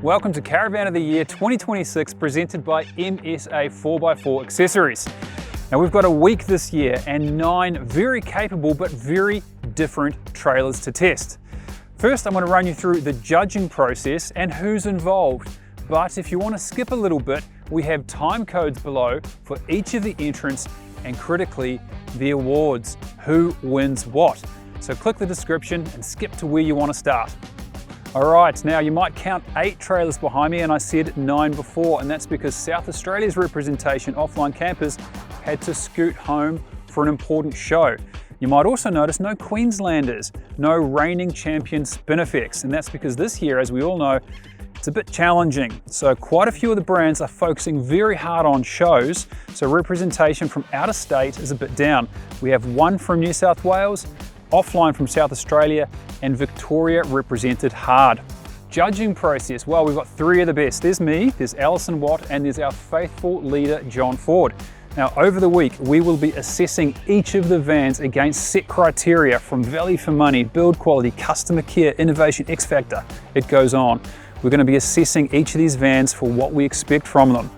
Welcome to Caravan of the Year 2026 presented by MSA 4x4 Accessories. Now we've got a week this year and 9 very capable but very different trailers to test. First I'm going to run you through the judging process and who's involved. But if you want to skip a little bit, we have time codes below for each of the entrants and critically the awards, who wins what. So click the description and skip to where you want to start. Alright, now you might count 8 trailers behind me and I said 9 before, and that's because South Australia's representation offline campers had to scoot home for an important show. You might also notice no Queenslanders, no reigning champion Spinifex, and that's because this year, as we all know, it's a bit challenging. So quite a few of the brands are focusing very hard on shows, so representation from out of state is a bit down. We have 1 from New South Wales, offline from South Australia, and Victoria represented hard. Judging process, well, we've got 3 of the best. There's me, there's Alison Watt, and there's our faithful leader, John Ford. Now, over the week, we will be assessing each of the vans against set criteria from value for money, build quality, customer care, innovation, X factor. It goes on. We're going to be assessing each of these vans for what we expect from them.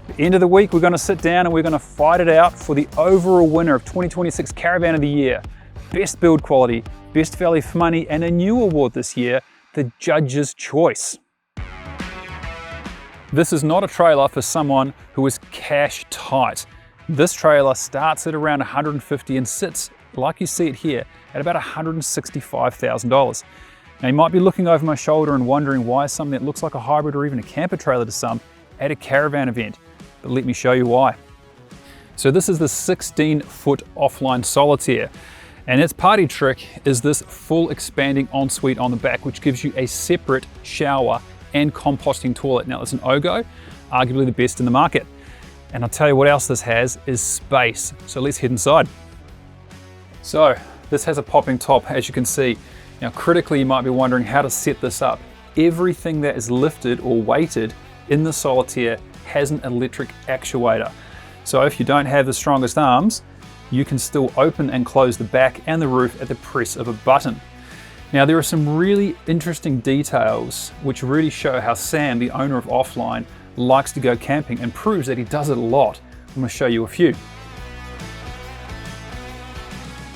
At the end of the week, we're going to sit down and we're going to fight it out for the overall winner of 2026 Caravan of the Year. Best build quality, best value for money, and a new award this year, the Judge's Choice. This is not a trailer for someone who is cash tight. This trailer starts at around $150 and sits, like you see it here, at about $165,000. Now you might be looking over my shoulder and wondering why something that looks like a hybrid or even a camper trailer to some at a caravan event, but let me show you why. So this is the 16-foot offline Solitaire, and its party trick is this full expanding ensuite on the back, which gives you a separate shower and composting toilet. Now it's an OGO, arguably the best in the market. And I'll tell you what else this has is space. So let's head inside. So this has a popping top, as you can see. Now critically, you might be wondering how to set this up. Everything that is lifted or weighted in the Solitaire has an electric actuator. So if you don't have the strongest arms, you can still open and close the back and the roof at the press of a button. Now there are some really interesting details which really show how Sam, the owner of Offline, likes to go camping and proves that he does it a lot. I'm going to show you a few.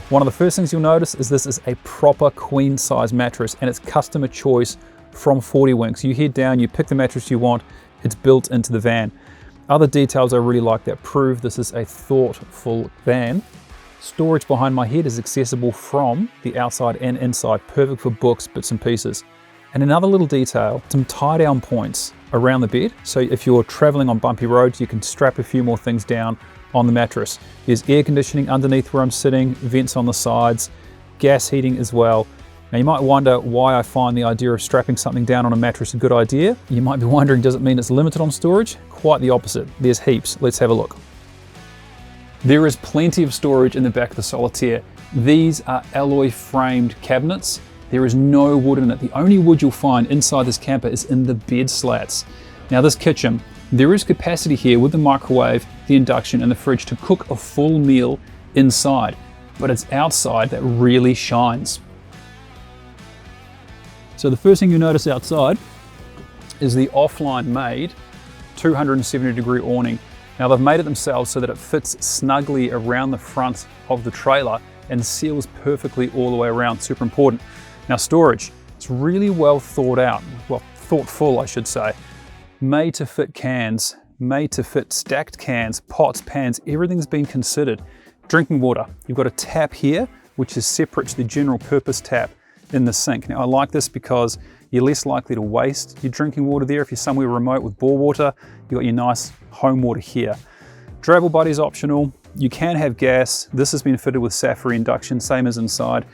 One of the first things you'll notice is this is a proper queen size mattress and it's customer choice from 40 Winks. You head down, you pick the mattress you want, it's built into the van. Other details I really like that prove this is a thoughtful van. Storage behind my head is accessible from the outside and inside, perfect for books, bits and pieces. And another little detail, some tie down points around the bed. So if you're traveling on bumpy roads, you can strap a few more things down on the mattress. There's air conditioning underneath where I'm sitting, vents on the sides, gas heating as well. Now you might wonder why I find the idea of strapping something down on a mattress a good idea. You might be wondering, does it mean it's limited on storage? Quite the opposite. There's heaps. Let's have a look. There is plenty of storage in the back of the Solitaire. These are alloy framed cabinets. There is no wood in it. The only wood you'll find inside this camper is in the bed slats. Now this kitchen, there is capacity here with the microwave, the induction and the fridge to cook a full meal inside, but it's outside that really shines. So the first thing you notice outside is the Offline made 270-degree awning. Now they've made it themselves so that it fits snugly around the front of the trailer and seals perfectly all the way around, super important. Now storage, it's really well thought out, well thoughtful I should say. Made to fit cans, made to fit stacked cans, pots, pans, everything's been considered. Drinking water, you've got a tap here which is separate to the general purpose tap in the sink. Now I like this because you're less likely to waste your drinking water there. If you're somewhere remote with bore water, you've got your nice home water here. Travel buddy is optional. You can have gas. This has been fitted with Safari induction, same as inside.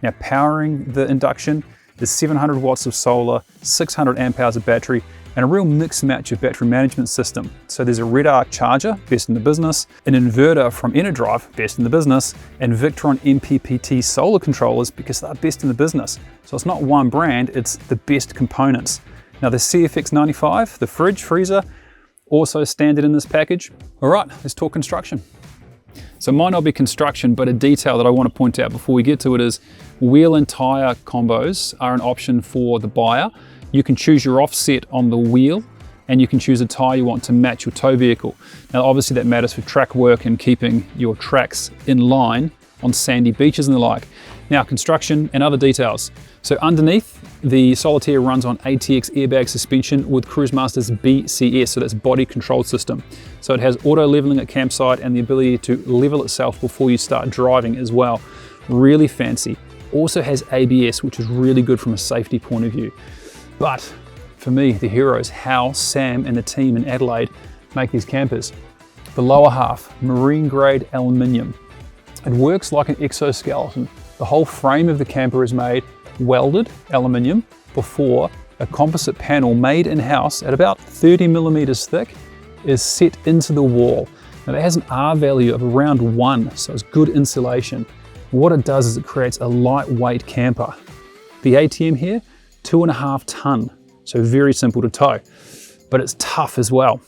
Now powering the induction is 700 watts of solar, 600 amp hours of battery, and a real mix and match of battery management system. So there's a Red Arc charger, best in the business, an inverter from EnerDrive, best in the business, and Victron MPPT solar controllers because they're best in the business. So it's not one brand, it's the best components. Now the CFX95, the fridge, freezer, also standard in this package. All right, let's talk construction. So it might not be construction, but a detail that I want to point out before we get to it is wheel and tire combos are an option for the buyer. You can choose your offset on the wheel, and you can choose a tyre you want to match your tow vehicle. Now obviously that matters for track work and keeping your tracks in line on sandy beaches and the like. Now construction and other details. So underneath, the Solitaire runs on ATX airbag suspension with Cruisemaster's BCS, so that's body control system. So it has auto leveling at campsite and the ability to level itself before you start driving as well. Really fancy. Also has ABS, which is really good from a safety point of view. But for me, the hero is how Sam and the team in Adelaide make these campers. The lower half, marine grade aluminium. It works like an exoskeleton. The whole frame of the camper is made welded aluminium before a composite panel made in-house at about 30 millimeters thick is set into the wall. Now that has an R value of around 1, so it's good insulation. What it does is it creates a lightweight camper. The ATM here, 2.5 ton, so very simple to tow, but it's tough as well.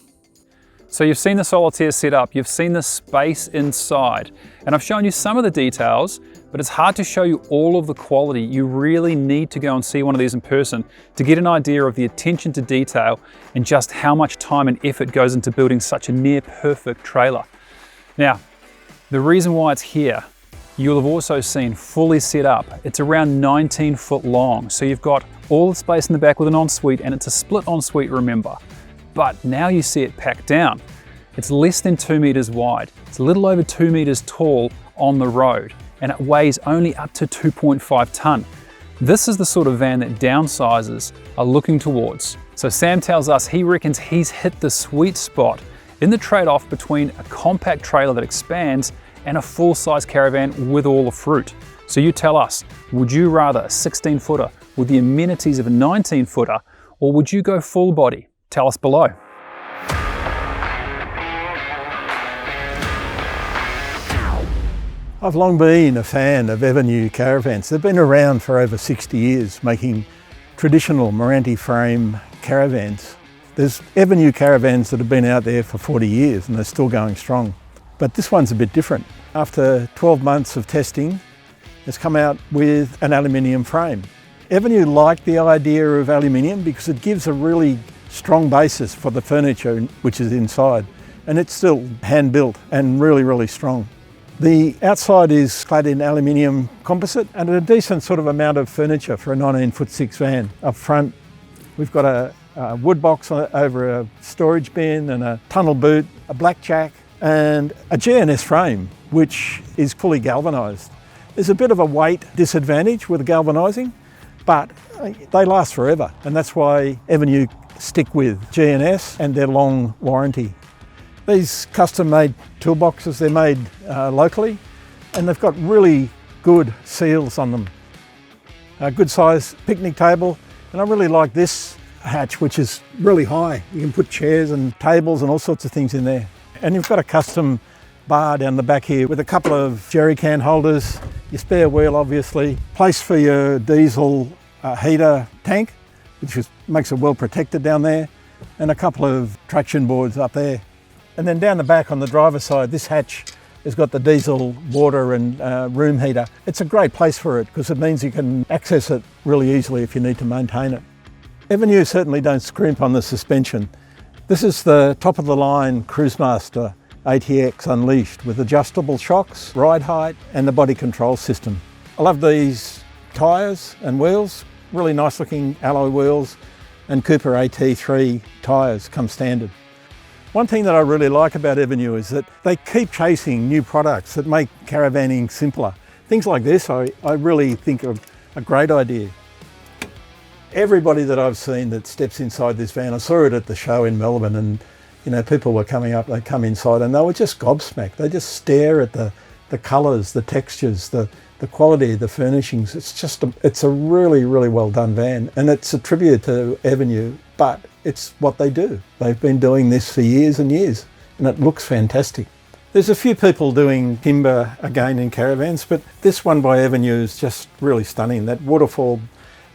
So you've seen the Solitaire set up, you've seen the space inside, and I've shown you some of the details, but it's hard to show you all of the quality. You really need to go and see one of these in person to get an idea of the attention to detail and just how much time and effort goes into building such a near perfect trailer. Now, the reason why it's here, you'll have also seen fully set up. It's around 19 foot long, so you've got all the space in the back with an ensuite, and it's a split ensuite, remember. But now you see it packed down. It's less than 2 meters wide. It's a little over 2 meters tall on the road, and it weighs only up to 2.5 ton. This is the sort of van that downsizers are looking towards. So Sam tells us he reckons he's hit the sweet spot in the trade-off between a compact trailer that expands and a full-size caravan with all the fruit. So you tell us, would you rather a 16-footer with the amenities of a 19-footer, or would you go full body? Tell us below. I've long been a fan of Evernew caravans. They've been around for over 60 years, making traditional Meranti frame caravans. There's Evernew caravans that have been out there for 40 years and they're still going strong. But this one's a bit different. After 12 months of testing, it's come out with an aluminium frame. Evernew liked the idea of aluminium because it gives a really strong basis for the furniture which is inside, and it's still hand built and really, really strong. The outside is clad in aluminium composite and a decent sort of amount of furniture for a 19'6" van. Up front, we've got a wood box over a storage bin and a tunnel boot, a black jack, and a GNS frame, which is fully galvanised. There's a bit of a weight disadvantage with the galvanising, but they last forever, and that's why Evernew stick with GNS and their long warranty. These custom-made toolboxes, they're made locally, and they've got really good seals on them. A good size picnic table, and I really like this hatch, which is really high. You can put chairs and tables and all sorts of things in there. And you've got a custom bar down the back here with a couple of jerry can holders, your spare wheel obviously, place for your diesel heater tank, which makes it well protected down there, and a couple of traction boards up there. And then down the back on the driver's side, this hatch has got the diesel water and room heater. It's a great place for it because it means you can access it really easily if you need to maintain it. Evernew certainly don't scrimp on the suspension. This is the top of the line Cruisemaster ATX Unleashed with adjustable shocks, ride height and the body control system. I love these tyres and wheels, really nice looking alloy wheels, and Cooper AT3 tyres come standard. One thing that I really like about Evernew is that they keep chasing new products that make caravanning simpler. Things like this I really think are a great idea. Everybody that I've seen that steps inside this van, I saw it at the show in Melbourne, and you know, people were coming up, they come inside and they were just gobsmacked. They just stare at the colours, the textures, the quality of the furnishings. It's a really, really well done van, and it's a tribute to Evernew, but it's what they do. They've been doing this for years and years, and it looks fantastic. There's a few people doing timber again in caravans, but this one by Evernew is just really stunning. That waterfall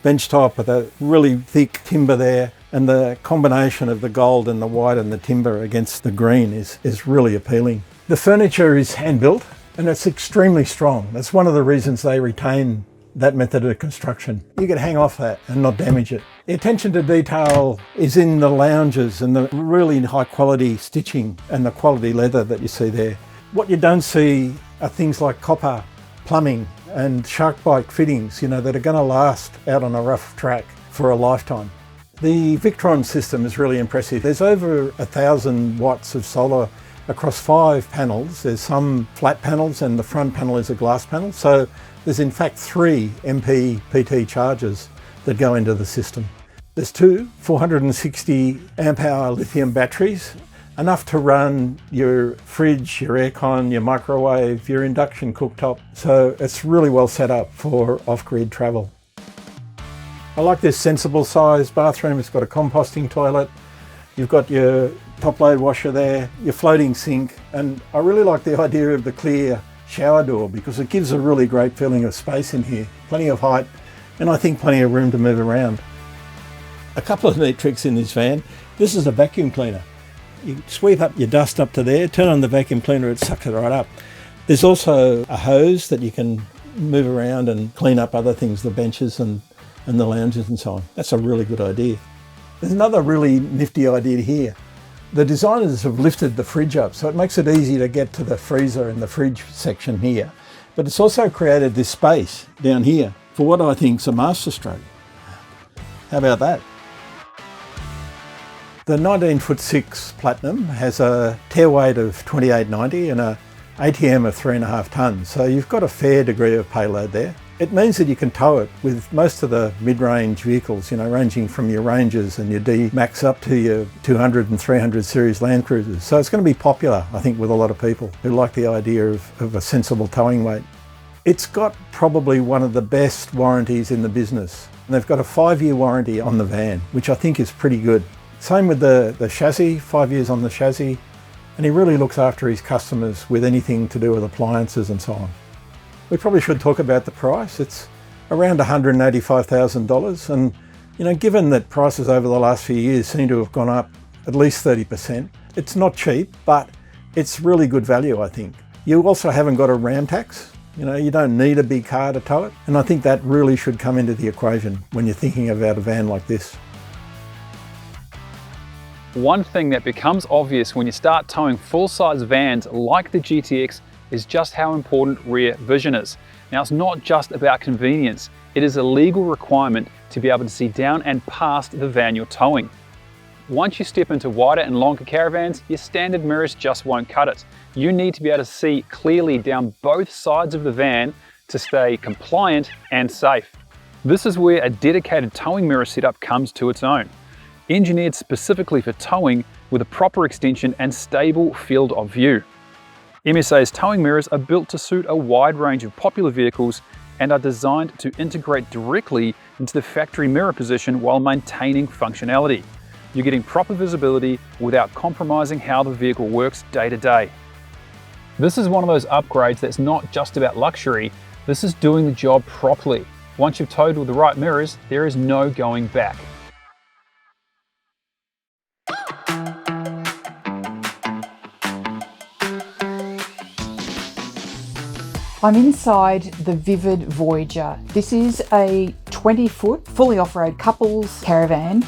bench top with a really thick timber there, and the combination of the gold and the white and the timber against the green is really appealing. The furniture is hand built and it's extremely strong. That's one of the reasons they retain that method of construction. You could hang off that and not damage it. The attention to detail is in the lounges and the really high quality stitching and the quality leather that you see there. What you don't see are things like copper plumbing and shark bite fittings, you know, that are going to last out on a rough track for a lifetime. The Victron system is really impressive. There's over 1,000 watts of solar across 5 panels. There's some flat panels and the front panel is a glass panel. So there's in fact 3 MPPT chargers that go into the system. There's 2 460 amp hour lithium batteries, enough to run your fridge, your aircon, your microwave, your induction cooktop. So it's really well set up for off-grid travel. I like this sensible sized bathroom. It's got a composting toilet. You've got your top load washer there, your floating sink, and I really like the idea of the clear shower door because it gives a really great feeling of space in here. Plenty of height and I think plenty of room to move around. A couple of neat tricks in this van. This is a vacuum cleaner. You sweep up your dust up to there, turn on the vacuum cleaner, it sucks it right up. There's also a hose that you can move around and clean up other things, the benches and the lounges and so on. That's a really good idea. There's another really nifty idea here. The designers have lifted the fridge up, so it makes it easy to get to the freezer and the fridge section here. But it's also created this space down here for what I think is a masterstroke. How about that? The 19'6" Platinum has a tear weight of 2890 and a ATM of 3.5 tonnes, so you've got a fair degree of payload there. It means that you can tow it with most of the mid-range vehicles, you know, ranging from your Rangers and your D-Max up to your 200 and 300 series Land Cruisers. So it's going to be popular, I think, with a lot of people who like the idea of a sensible towing weight. It's got probably one of the best warranties in the business. And they've got a 5-year warranty on the van, which I think is pretty good. Same with the chassis, 5 years on the chassis. And he really looks after his customers with anything to do with appliances and so on. We probably should talk about the price. It's around $185,000 and, you know, given that prices over the last few years seem to have gone up at least 30%, it's not cheap, but it's really good value, I think. You also haven't got a RAM tax. You know, you don't need a big car to tow it, and I think that really should come into the equation when you're thinking about a van like this. One thing that becomes obvious when you start towing full-size vans like the GTX is just how important rear vision is. Now, it's not just about convenience, it is a legal requirement to be able to see down and past the van you're towing. Once you step into wider and longer caravans, your standard mirrors just won't cut it. You need to be able to see clearly down both sides of the van to stay compliant and safe. This is where a dedicated towing mirror setup comes to its own. Engineered specifically for towing with a proper extension and stable field of view. MSA's towing mirrors are built to suit a wide range of popular vehicles and are designed to integrate directly into the factory mirror position while maintaining functionality. You're getting proper visibility without compromising how the vehicle works day to day. This is one of those upgrades that's not just about luxury, this is doing the job properly. Once you've towed with the right mirrors, there is no going back. I'm inside the Vivid Voyager. This is a 20-foot fully off-road couples caravan,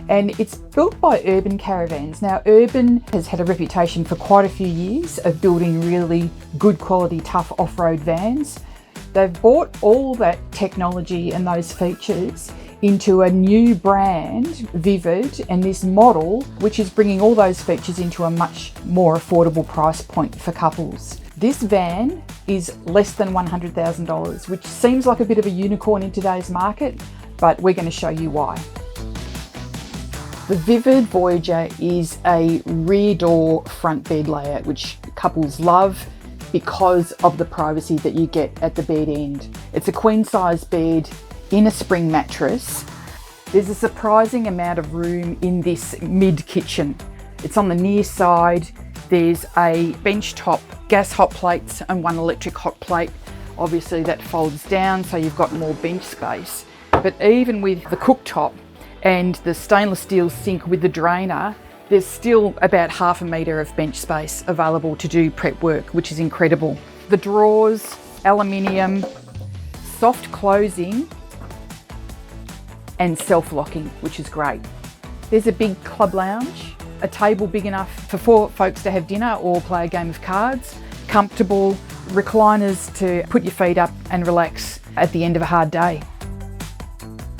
and it's built by Urban Caravans. Now, Urban has had a reputation for quite a few years of building really good quality, tough off-road vans. They've brought all that technology and those features into a new brand, Vivid, and this model, which is bringing all those features into a much more affordable price point for couples. This van is less than $100,000, which seems like a bit of a unicorn in today's market, but we're going to show you why. The Vivid Voyager is a rear door front bed layout, which couples love because of the privacy that you get at the bed end. It's a queen size bed in a spring mattress. There's a surprising amount of room in this mid kitchen. It's on the near side. There's a bench top, gas hot plates and one electric hot plate. Obviously that folds down so you've got more bench space. But even with the cooktop and the stainless steel sink with the drainer, there's still about ½ a metre of bench space available to do prep work, which is incredible. The drawers, aluminium, soft closing and self-locking, which is great. There's a big club lounge, a table big enough for 4 folks to have dinner or play a game of cards, comfortable recliners to put your feet up and relax at the end of a hard day.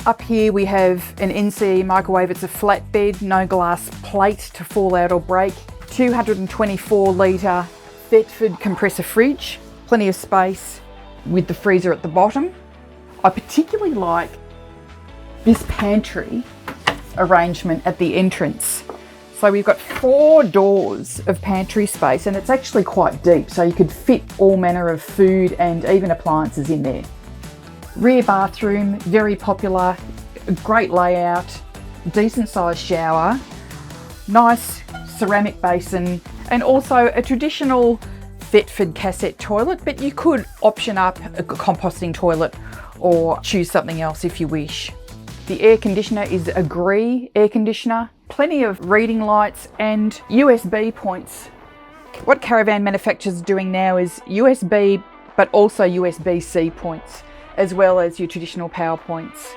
Up here we have an NCE microwave. It's a flat bed, no glass plate to fall out or break. 224 litre Thetford compressor fridge, plenty of space with the freezer at the bottom. I particularly like this pantry arrangement at the entrance. So we've got 4 doors of pantry space, and it's actually quite deep, so you could fit all manner of food and even appliances in there. Rear bathroom, very popular, great layout, decent sized shower, nice ceramic basin, and also a traditional Thetford cassette toilet, but you could option up a composting toilet or choose something else if you wish. The air conditioner is a Gree air conditioner, plenty of reading lights and USB points. What Caravan manufacturers are doing now is USB, but also USB-C points, as well as your traditional power points.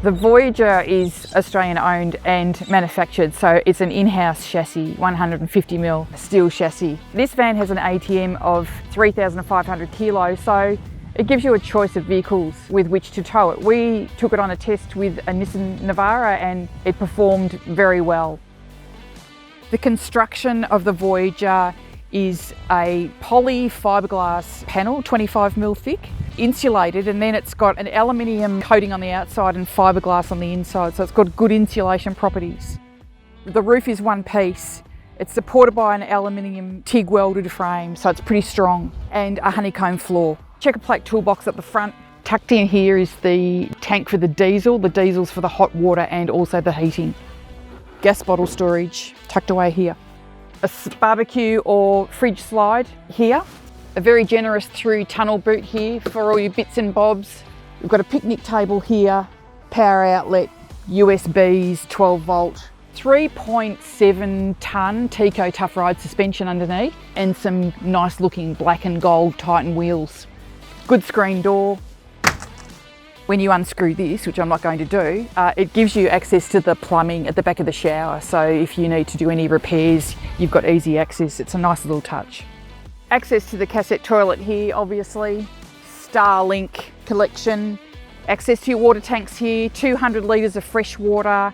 The Voyager is Australian owned and manufactured, so it's an in-house chassis, 150mm steel chassis. This van has an ATM of 3,500 kilos, so it gives you a choice of vehicles with which to tow it. We took it on a test with a Nissan Navara and it performed very well. The construction of the Voyager is a poly fiberglass panel, 25mm thick, insulated, and then it's got an aluminium coating on the outside and fiberglass on the inside, so it's got good insulation properties. The roof is one piece. It's supported by an aluminium TIG welded frame, so it's pretty strong, and a honeycomb floor. Checker plate toolbox at the front. Tucked in here is the tank for the diesel. The diesel's for the hot water and also the heating. Gas bottle storage tucked away here. A barbecue or fridge slide here. A very generous through tunnel boot here for all your bits and bobs. We've got a picnic table here, power outlet, USBs, 12 volt, 3.7 tonne Tico Tough Ride suspension underneath, and some nice looking black and gold Titan wheels. Good screen door. When you unscrew this, which I'm not going to do, it gives you access to the plumbing at the back of the shower. So if you need to do any repairs, you've got easy access. It's a nice little touch. Access to the cassette toilet here, obviously. Starlink collection. Access to your water tanks here, 200 litres of fresh water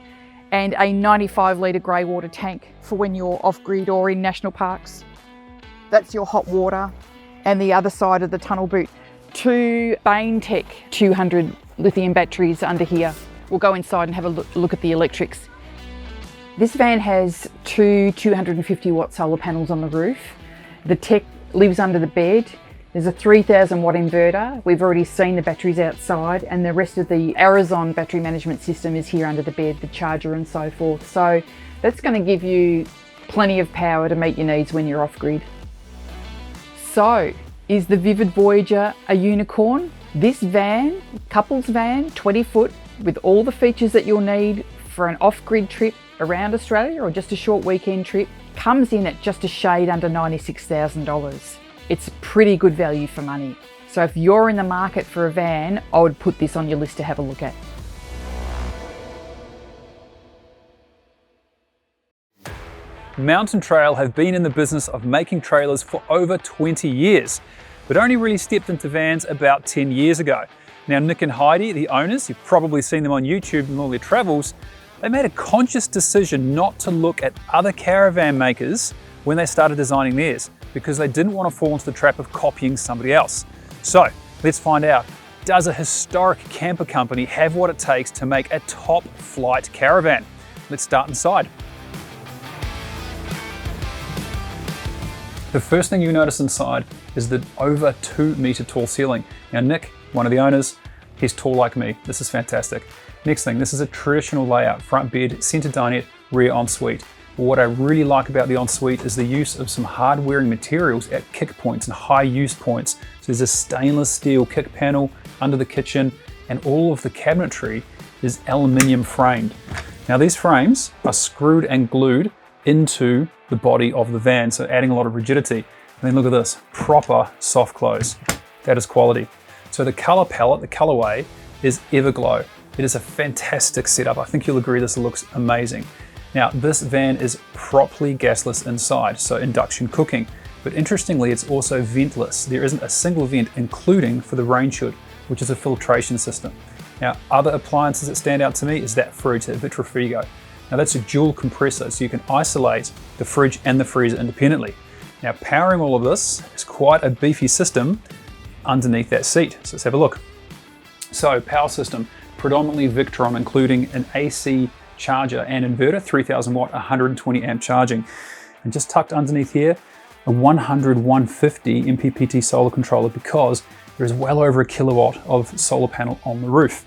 and a 95 litre grey water tank for when you're off-grid or in national parks. That's your hot water. And the other side of the tunnel boot, 2 BainTech 200 lithium batteries under here. We'll go inside and have a look at the electrics. This van has 2 250 watt solar panels on the roof. The tech lives under the bed. There's a 3000 watt inverter. We've already seen the batteries outside, and the rest of the Arizon battery management system is here under the bed, the charger and so forth. So that's going to give you plenty of power to meet your needs when you're off grid. So, is the Vivid Voyager a unicorn? This van, couple's van, 20 foot, with all the features that you'll need for an off-grid trip around Australia or just a short weekend trip, comes in at just a shade under $96,000. It's pretty good value for money. So if you're in the market for a van, I would put this on your list to have a look at. Mountain Trail have been in the business of making trailers for over 20 years, but only really stepped into vans about 10 years ago. Now Nick and Heidi, the owners, you've probably seen them on YouTube and all their travels, they made a conscious decision not to look at other caravan makers when they started designing theirs, because they didn't want to fall into the trap of copying somebody else. So let's find out, does a historic camper company have what it takes to make a top flight caravan? Let's start inside. The first thing you notice inside is the over 2 meter tall ceiling. Now Nick, one of the owners, he's tall like me. This is fantastic. Next thing, this is a traditional layout, front bed, center dinette, rear ensuite. But what I really like about the ensuite is the use of some hard wearing materials at kick points and high use points. So there's a stainless steel kick panel under the kitchen, and all of the cabinetry is aluminium framed. Now these frames are screwed and glued into the body of the van, so adding a lot of rigidity. And then look at this, proper soft close. that is quality. So the color palette, the colorway is Everglow. It is a fantastic setup. I think you'll agree this looks amazing. Now, this van is properly gasless inside, so induction cooking. But interestingly, it's also ventless. There isn't a single vent, including for the rain hood, which is a filtration system. Now, other appliances that stand out to me is that fridge, that Vitrifigo. Now that's a dual compressor, so you can isolate the fridge and the freezer independently. Now, powering all of this is quite a beefy system underneath that seat. So let's have a look. So power system, predominantly Victron, including an AC charger and inverter, 3000 watt, 120 amp charging. And just tucked underneath here, a 100/150 MPPT solar controller, because there is well over a kilowatt of solar panel on the roof.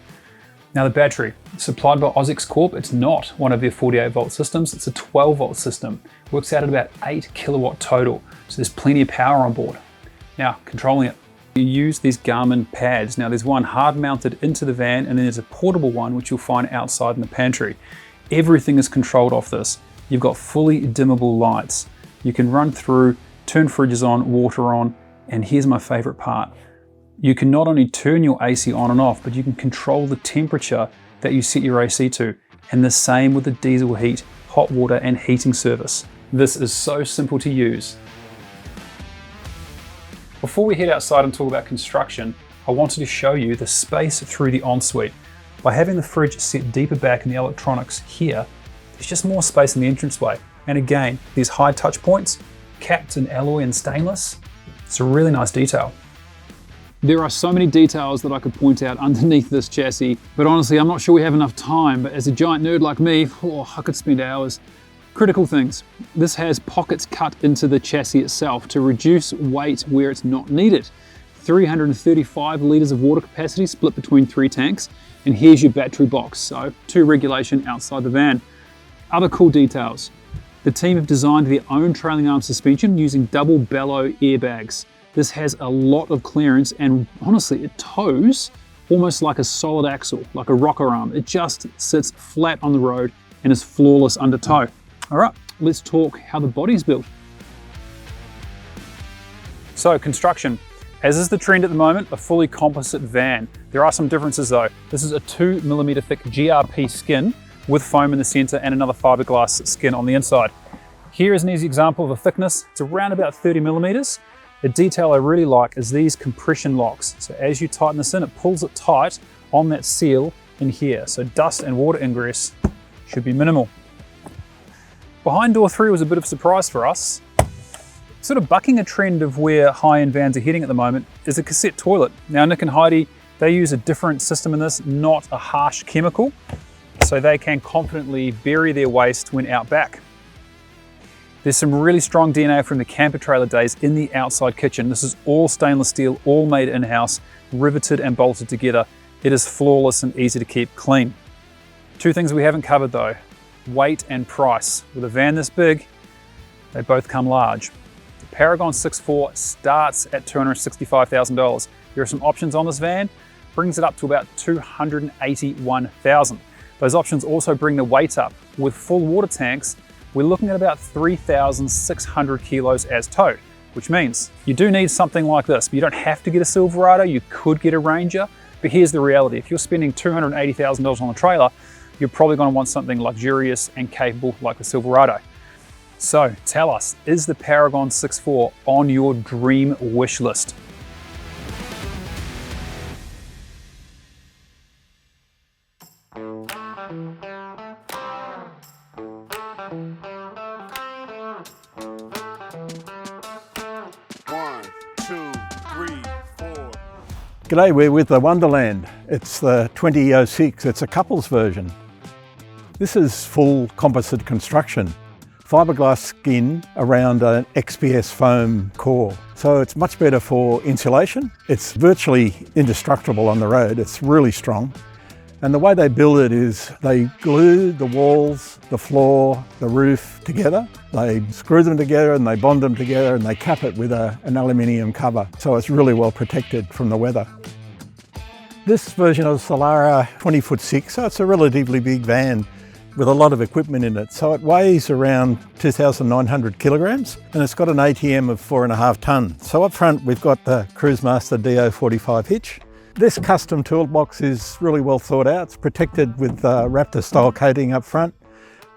Now the battery, supplied by Ozix Corp, it's not one of their 48 volt systems, it's a 12 volt system. Works out at about 8 kilowatt total, so there's plenty of power on board. Now, controlling it, you use these Garmin pads. Now there's one hard mounted into the van, and then there's a portable one which you'll find outside in the pantry. Everything is controlled off this. You've got fully dimmable lights. You can run through, turn fridges on, water on, and here's my favorite part. You can not only turn your AC on and off, but you can control the temperature that you set your AC to, and the same with the diesel heat, hot water and heating service. This is so simple to use. Before we head outside and talk about construction, I wanted to show you the space through the ensuite. By having the fridge set deeper back in the electronics here, there's just more space in the entranceway. And again, these high touch points, capped in alloy and stainless, it's a really nice detail. There are so many details that I could point out underneath this chassis, but honestly, I'm not sure we have enough time. But as a giant nerd like me, I could spend hours. Critical things. This has pockets cut into the chassis itself to reduce weight where it's not needed. 335 litres of water capacity split between 3 tanks. And here's your battery box, so 2 regulation outside the van. Other cool details. The team have designed their own trailing arm suspension using double bellow airbags. This has a lot of clearance, and honestly, it tows almost like a solid axle, like a rocker arm. It just sits flat on the road and is flawless under tow. All right, let's talk how the body's built. So construction, as is the trend at the moment, a fully composite van. There are some differences though. This is a 2mm thick GRP skin with foam in the center and another fiberglass skin on the inside. Here is an easy example of the thickness. It's around about 30mm. The detail I really like is these compression locks. So as you tighten this in, it pulls it tight on that seal in here. So dust and water ingress should be minimal. Behind door 3 was a bit of a surprise for us. Sort of bucking a trend of where high-end vans are heading at the moment is a cassette toilet. Now Nick and Heidi, they use a different system in this, not a harsh chemical, so they can confidently bury their waste when out back. There's some really strong DNA from the camper trailer days in the outside kitchen. This is all stainless steel, all made in-house, riveted and bolted together. It is flawless and easy to keep clean. 2 things we haven't covered though, weight and price. With a van this big, they both come large. The Paragon 6.4 starts at $265,000. There are some options on this van, brings it up to about $281,000. Those options also bring the weight up. With full water tanks, we're looking at about 3,600 kilos as towed, which means you do need something like this. You don't have to get a Silverado, you could get a Ranger, but here's the reality. If you're spending $280,000 on a trailer, you're probably going to want something luxurious and capable like the Silverado. So tell us, is the Paragon 6.4 on your dream wish list? G'day, we're with the Wonderland. It's the 2006, it's a couples version. This is full composite construction. Fiberglass skin around an XPS foam core. So it's much better for insulation. It's virtually indestructible on the road. It's really strong. And the way they build it is they glue the walls, the floor, the roof together. They screw them together and they bond them together and they cap it with an aluminium cover. So it's really well protected from the weather. This version of Solara 20'6", so it's a relatively big van. with a lot of equipment in it. So it weighs around 2,900 kilograms and it's got an ATM of 4.5 tonne. So up front we've got the Cruisemaster DO45 hitch. This custom toolbox is really well thought out. It's protected with Raptor style coating up front.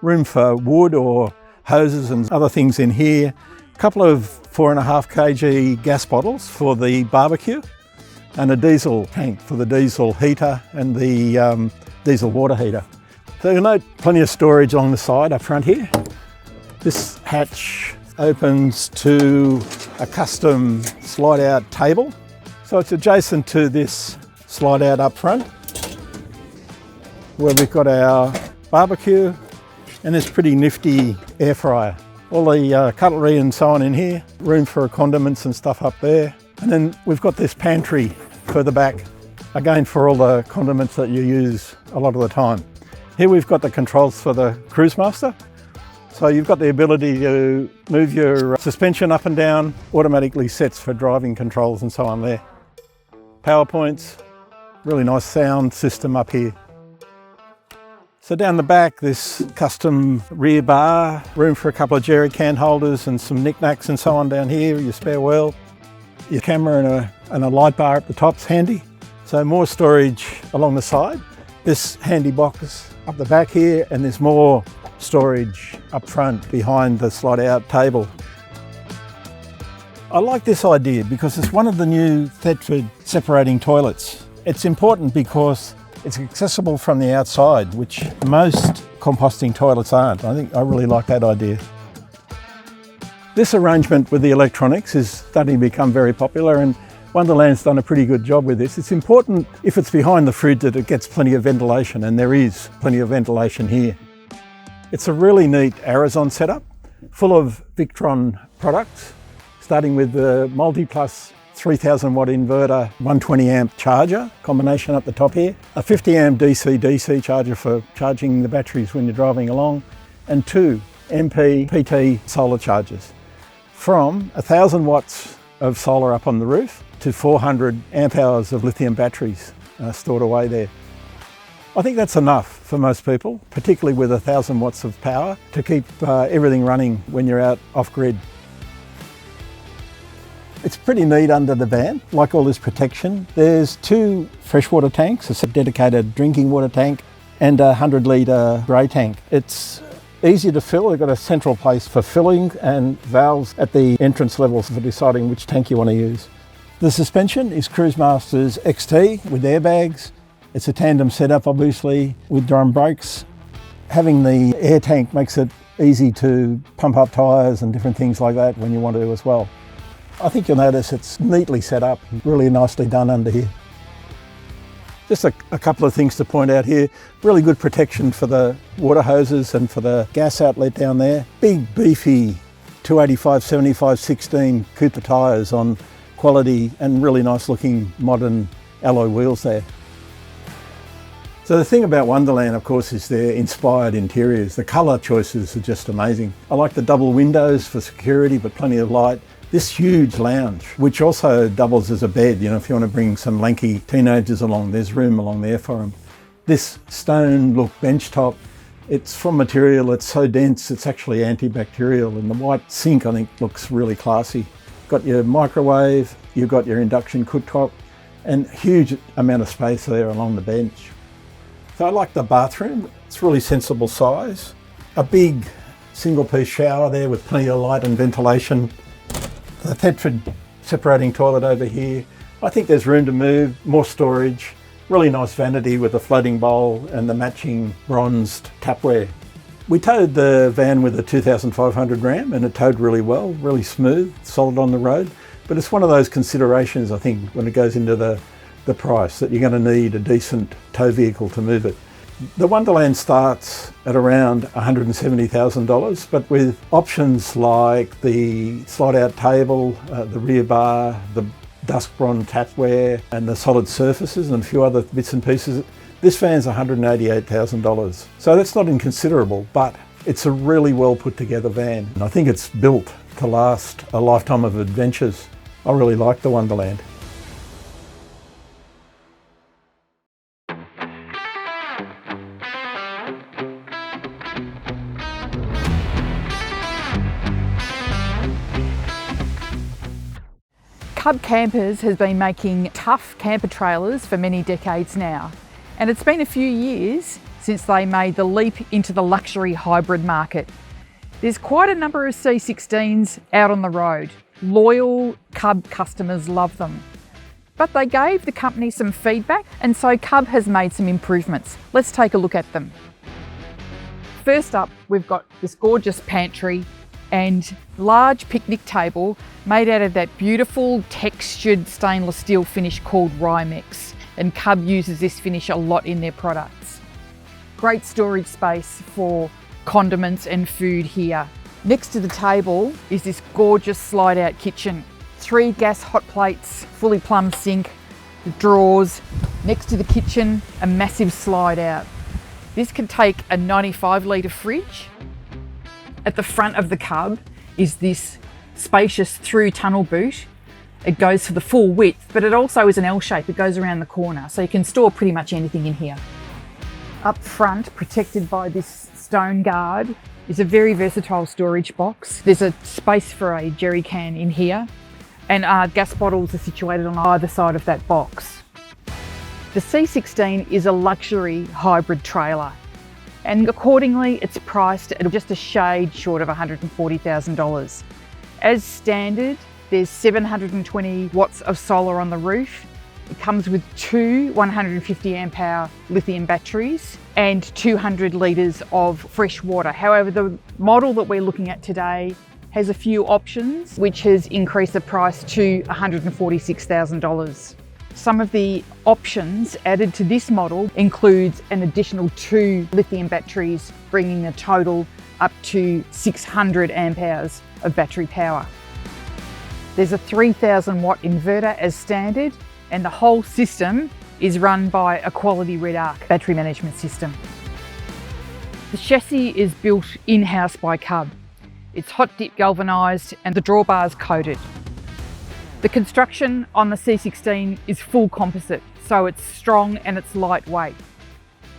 Room for wood or hoses and other things in here. A couple of 4.5 kg gas bottles for the barbecue and a diesel tank for the diesel heater and the diesel water heater. So you'll note plenty of storage along the side up front here. This hatch opens to a custom slide out table. So it's adjacent to this slide out up front where we've got our barbecue and this pretty nifty air fryer. All the cutlery and so on in here, room for condiments and stuff up there. And then we've got this pantry further back, again for all the condiments that you use a lot of the time. Here we've got the controls for the Cruisemaster. So you've got the ability to move your suspension up and down, automatically sets for driving controls and so on there. Power points, really nice sound system up here. So down the back, this custom rear bar, room for a couple of jerry can holders and some knickknacks and so on down here, your spare wheel. Your camera and a light bar at the top's handy. So more storage along the side. This handy box up the back here, and there's more storage up front behind the slide out table. I like this idea because it's one of the new Thetford separating toilets. It's important because it's accessible from the outside, which most composting toilets aren't. I really like that idea. This arrangement with the electronics is starting to become very popular, and Wonderland's done a pretty good job with this. It's important, if it's behind the fridge, that it gets plenty of ventilation, and there is plenty of ventilation here. It's a really neat Arizon setup, full of Victron products, starting with the multi-plus 3000 watt inverter, 120 amp charger combination up the top here, a 50 amp DC-DC charger for charging the batteries when you're driving along, and 2 MPPT solar chargers. From 1,000 watts of solar up on the roof to 400 amp hours of lithium batteries stored away there. I think that's enough for most people, particularly with 1,000 watts of power, to keep everything running when you're out off-grid. It's pretty neat under the van, like all this protection. There's 2 freshwater tanks, a dedicated drinking water tank and a 100 litre grey tank. It's easy to fill. They've got a central place for filling and valves at the entrance levels for deciding which tank you want to use. The suspension is Cruisemaster's XT with airbags. It's a tandem setup, obviously, with drum brakes. Having the air tank makes it easy to pump up tyres and different things like that when you want to as well. I think you'll notice it's neatly set up, really nicely done under here. Just a couple of things to point out here. Really good protection for the water hoses and for the gas outlet down there. Big, beefy 285/75/16 Cooper tyres on quality and really nice looking modern alloy wheels there. So the thing about Wonderland, of course, is their inspired interiors. The colour choices are just amazing. I like the double windows for security, but plenty of light. This huge lounge, which also doubles as a bed, you know, if you want to bring some lanky teenagers along, there's room along there for them. This stone look bench top, it's from material that's so dense, it's actually antibacterial, and the white sink, I think, looks really classy. Got your microwave, you've got your induction cooktop, and huge amount of space there along the bench. So I like the bathroom, it's really sensible size. A big single piece shower there with plenty of light and ventilation. The Thetford separating toilet over here. I think there's room to move, more storage, really nice vanity with a floating bowl and the matching bronzed tapware. We towed the van with a 2,500 Ram and it towed really well, really smooth, solid on the road. But it's one of those considerations, I think, when it goes into the price, that you're going to need a decent tow vehicle to move it. The Wonderland starts at around $170,000, but with options like the slide-out table, the rear bar, the dusk bronze tapware, and the solid surfaces and a few other bits and pieces, this van's $188,000. So that's not inconsiderable, but it's a really well put together van. And I think it's built to last a lifetime of adventures. I really like the Wonderland. Cub Campers has been making tough camper trailers for many decades now, and it's been a few years since they made the leap into the luxury hybrid market. There's quite a number of C16s out on the road. Loyal Cub customers love them. But they gave the company some feedback, and so Cub has made some improvements. Let's take a look at them. First up, we've got this gorgeous pantry and large picnic table made out of that beautiful textured stainless steel finish called Rymex, and Cub uses this finish a lot in their products. Great storage space for condiments and food here. Next to the table is this gorgeous slide out kitchen. 3 gas hot plates, fully plumbed sink, drawers. Next to the kitchen, a massive slide out. This can take a 95 litre fridge. At the front of the Cub is this spacious through tunnel boot. It goes for the full width, but it also is an L shape. It goes around the corner, so you can store pretty much anything in here. Up front, protected by this stone guard, is a very versatile storage box. There's a space for a jerry can in here, and gas bottles are situated on either side of that box. The C16 is a luxury hybrid trailer, and accordingly it's priced at just a shade short of $140,000. As standard, there's 720 watts of solar on the roof. It comes with 2 150 amp hour lithium batteries and 200 litres of fresh water. However, the model that we're looking at today has a few options, which has increased the price to $146,000. Some of the options added to this model includes an additional 2 lithium batteries, bringing the total up to 600 amp hours of battery power. There's a 3000 watt inverter as standard, and the whole system is run by a quality Red Arc battery management system. The chassis is built in-house by Cub. It's hot dip galvanised and the drawbars coated. The construction on the C16 is full composite, so it's strong and it's lightweight.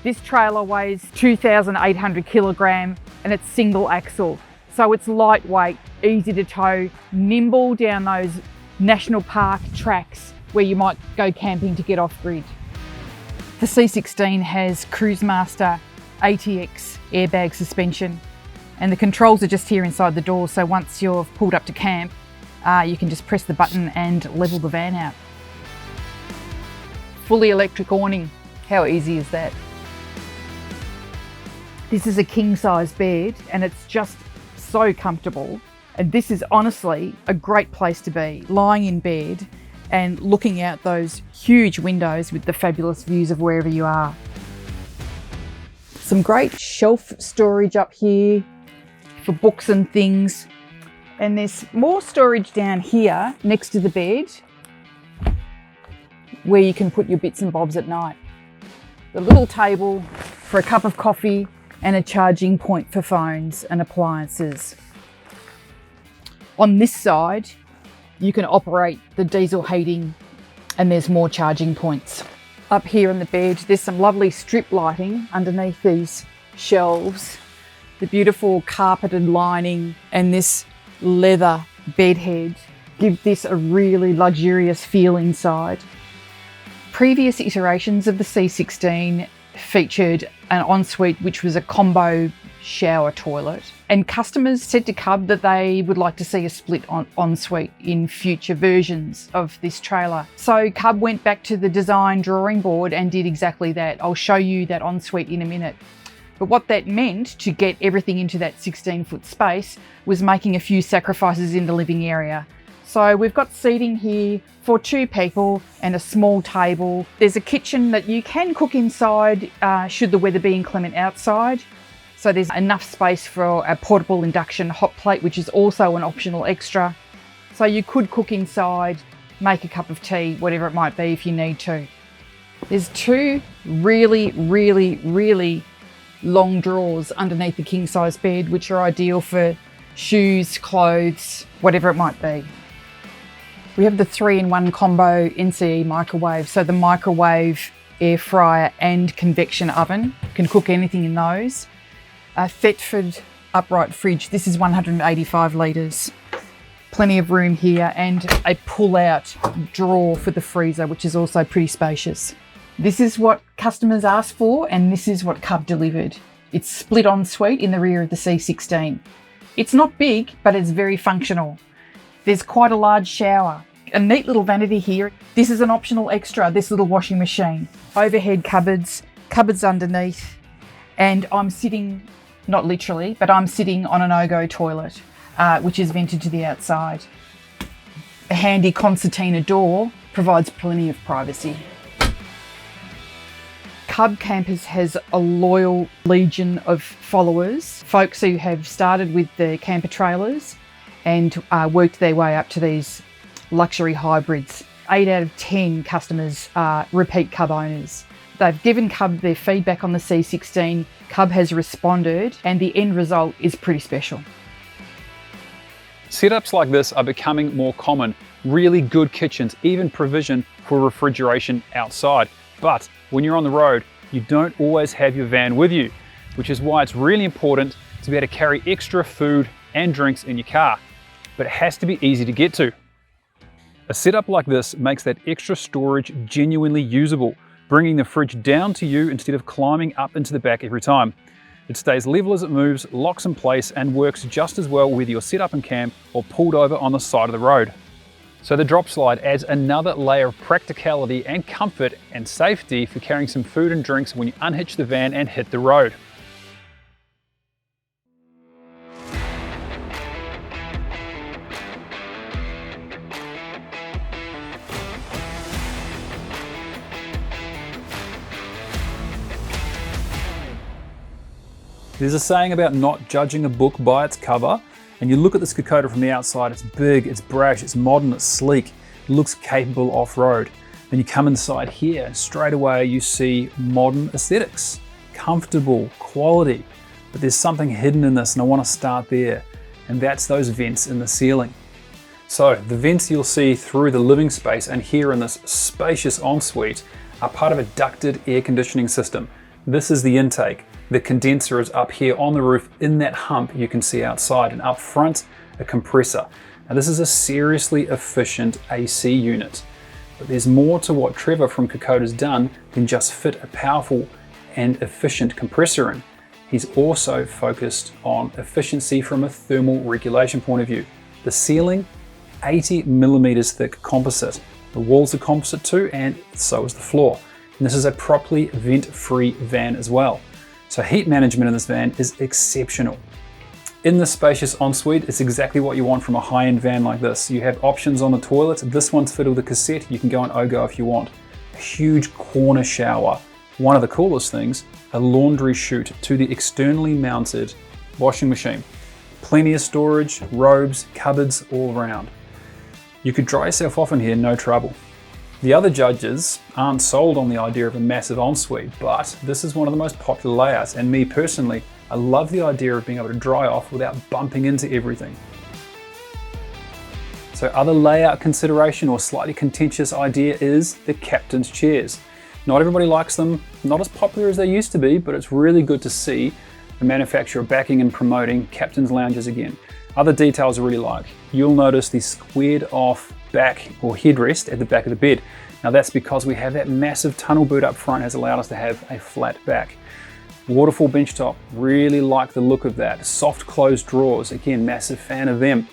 This trailer weighs 2,800 kilogram and it's single axle, so it's lightweight, easy to tow, nimble down those national park tracks where you might go camping to get off grid. The C16 has Cruisemaster ATX airbag suspension, and the controls are just here inside the door, so once you're pulled up to camp, you can just press the button and level the van out. Fully electric awning, how easy is that? This is a king size bed and it's just so comfortable, and this is honestly a great place to be, lying in bed and looking out those huge windows with the fabulous views of wherever you are. Some great shelf storage up here for books and things. And there's more storage down here next to the bed where you can put your bits and bobs at night. The little table for a cup of coffee and a charging point for phones and appliances. On this side, you can operate the diesel heating and there's more charging points. Up here on the bed, there's some lovely strip lighting underneath these shelves. The beautiful carpeted lining and this leather bedhead give this a really luxurious feel inside. Previous iterations of the C16 featured an ensuite which was a combo shower toilet, and customers said to Cub that they would like to see a split ensuite in future versions of this trailer. So Cub went back to the design drawing board and did exactly that. I'll show you that ensuite in a minute. But what that meant to get everything into that 16-foot space was making a few sacrifices in the living area. So we've got seating here for 2 people and a small table. There's a kitchen that you can cook inside should the weather be inclement outside. So there's enough space for a portable induction hot plate, which is also an optional extra. So you could cook inside, make a cup of tea, whatever it might be if you need to. There's 2 really long drawers underneath the king size bed, which are ideal for shoes, clothes, whatever it might be. We have the 3-in-1 combo NCE microwave, so the microwave, air fryer and convection oven. Can cook anything in those. A Thetford upright fridge, this is 185 litres. Plenty of room here and a pull-out drawer for the freezer, which is also pretty spacious. This is what customers asked for, and this is what Cub delivered. It's split ensuite in the rear of the C16. It's not big, but it's very functional. There's quite a large shower. A neat little vanity here. This is an optional extra, this little washing machine. Overhead cupboards, cupboards underneath, and I'm sitting, not literally, but I'm sitting on an Ogo toilet, which is vented to the outside. A handy concertina door provides plenty of privacy. Cub Campers has a loyal legion of followers, folks who have started with the camper trailers and worked their way up to these luxury hybrids. 8 out of 10 customers are repeat Cub owners. They've given Cub their feedback on the C16, Cub has responded, and the end result is pretty special. Setups like this are becoming more common. Really good kitchens, even provision for refrigeration outside. But when you're on the road, you don't always have your van with you, which is why it's really important to be able to carry extra food and drinks in your car. But it has to be easy to get to. A setup like this makes that extra storage genuinely usable, bringing the fridge down to you instead of climbing up into the back every time. It stays level as it moves, locks in place, and works just as well whether you're set up in camp or pulled over on the side of the road. So the drop slide adds another layer of practicality and comfort and safety for carrying some food and drinks when you unhitch the van and hit the road. There's a saying about not judging a book by its cover, and you look at this Kokoda from the outside, it's big, it's brash, it's modern, it's sleek, it looks capable off-road. Then you come inside here and straight away you see modern aesthetics, comfortable, quality, but there's something hidden in this and I want to start there, and that's those vents in the ceiling. So the vents you'll see through the living space and here in this spacious ensuite are part of a ducted air conditioning system. This is the intake. The condenser is up here on the roof in that hump you can see outside, and up front, a compressor. Now this is a seriously efficient AC unit, but there's more to what Trevor from Kokoda's done than just fit a powerful and efficient compressor in. He's also focused on efficiency from a thermal regulation point of view. The ceiling, 80 millimeters thick composite. The walls are composite too, and so is the floor. And this is a properly vent-free van as well. So heat management in this van is exceptional. In this spacious ensuite, it's exactly what you want from a high-end van like this. You have options on the toilet. This one's fitted with a cassette. You can go on Ogo if you want. A huge corner shower. One of the coolest things, a laundry chute to the externally mounted washing machine. Plenty of storage, robes, cupboards all around. You could dry yourself off in here, no trouble. The other judges aren't sold on the idea of a massive ensuite, but this is one of the most popular layouts, and me personally, I love the idea of being able to dry off without bumping into everything. So other layout consideration or slightly contentious idea is the captain's chairs. Not everybody likes them, not as popular as they used to be, but it's really good to see the manufacturer backing and promoting captain's lounges again. Other details I really like. You'll notice the squared off back or headrest at the back of the bed. Now that's because we have that massive tunnel boot up front has allowed us to have a flat back. Waterfall bench top, really like the look of that. Soft closed drawers, again, massive fan of them.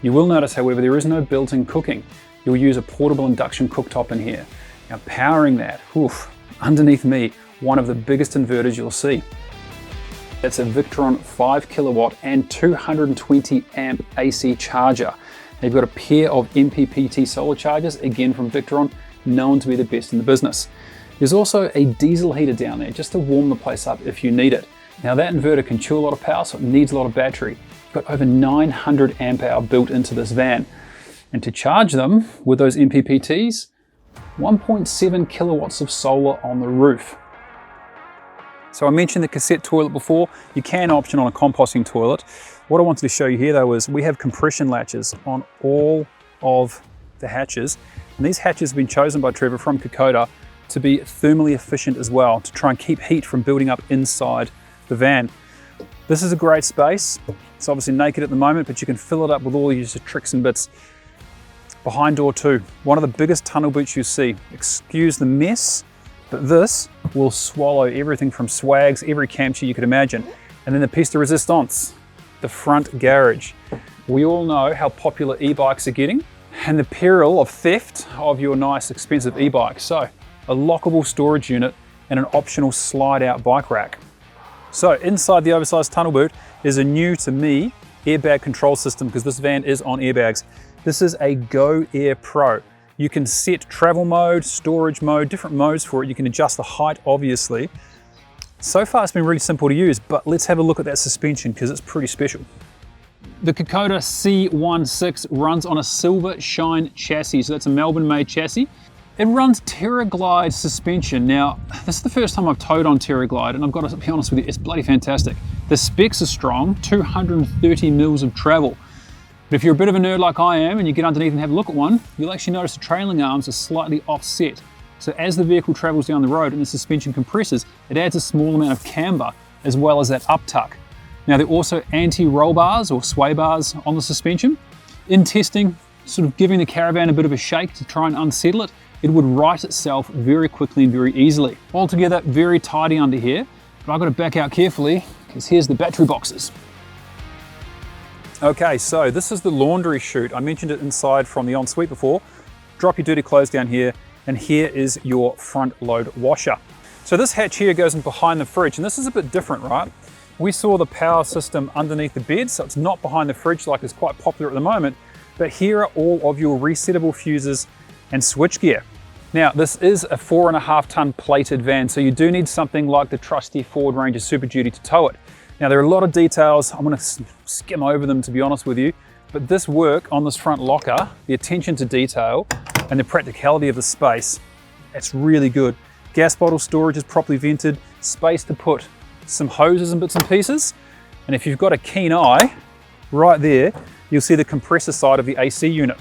You will notice, however, there is no built-in cooking. You'll use a portable induction cooktop in here. Now powering that, underneath me, one of the biggest inverters you'll see. It's a Victron 5 kilowatt and 220 amp AC charger. They've got a pair of MPPT solar chargers, again from Victron, known to be the best in the business. There's also a diesel heater down there just to warm the place up if you need it. Now that inverter can chew a lot of power, so it needs a lot of battery. You've got over 900 amp hour built into this van. And to charge them with those MPPTs, 1.7 kilowatts of solar on the roof. So I mentioned the cassette toilet before. You can option on a composting toilet. What I wanted to show you here though is we have compression latches on all of the hatches. And these hatches have been chosen by Trevor from Kokoda to be thermally efficient as well, to try and keep heat from building up inside the van. This is a great space. It's obviously naked at the moment, but you can fill it up with all your tricks and bits. Behind door 2, one of the biggest tunnel boots you see. Excuse the mess, but this will swallow everything from swags, every camp chair you could imagine. And then the piece de resistance, the front garage. We all know how popular e-bikes are getting and the peril of theft of your nice expensive e-bike. So a lockable storage unit and an optional slide out bike rack. So inside the oversized tunnel boot is a new to me airbag control system, because this van is on airbags. This is a Go Air Pro. You can set travel mode, storage mode, different modes for it. You can adjust the height, obviously. So far it's been really simple to use, but let's have a look at that suspension because it's pretty special. The Kokoda C16 runs on a silver shine chassis, so that's a Melbourne made chassis. It runs TerraGlide suspension. Now, this is the first time I've towed on TerraGlide, and I've got to be honest with you, it's bloody fantastic. The specs are strong, 230 mils of travel. But if you're a bit of a nerd like I am and you get underneath and have a look at one, you'll actually notice the trailing arms are slightly offset. So as the vehicle travels down the road and the suspension compresses, it adds a small amount of camber as well as that uptuck. Now, there are also anti-roll bars or sway bars on the suspension. In testing, sort of giving the Caravan a bit of a shake to try and unsettle it, it would right itself very quickly and very easily. Altogether, very tidy under here, but I've got to back out carefully because here's the battery boxes. Okay, so this is the laundry chute. I mentioned it inside from the ensuite before. Drop your dirty clothes down here, and here is your front load washer. So this hatch here goes in behind the fridge, and this is a bit different, right? We saw the power system underneath the bed, so it's not behind the fridge like is quite popular at the moment, but here are all of your resettable fuses and switchgear. Now, this is a 4.5 ton plated van, so you do need something like the trusty Ford Ranger Super Duty to tow it. Now, there are a lot of details. I'm going to skim over them, to be honest with you, but this work on this front locker, the attention to detail and the practicality of the space, it's really good. Gas bottle storage is properly vented, space to put some hoses and bits and pieces. And if you've got a keen eye, right there, you'll see the compressor side of the AC unit.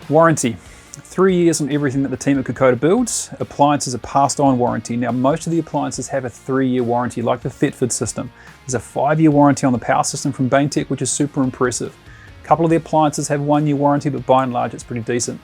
Warranty. 3 years on everything that the team at Kokoda builds. Appliances are passed on warranty. Now, most of the appliances have a 3-year warranty, like the Thetford system. There's a 5-year warranty on the power system from Baintech, which is super impressive. A couple of the appliances have 1-year warranty, but by and large, it's pretty decent.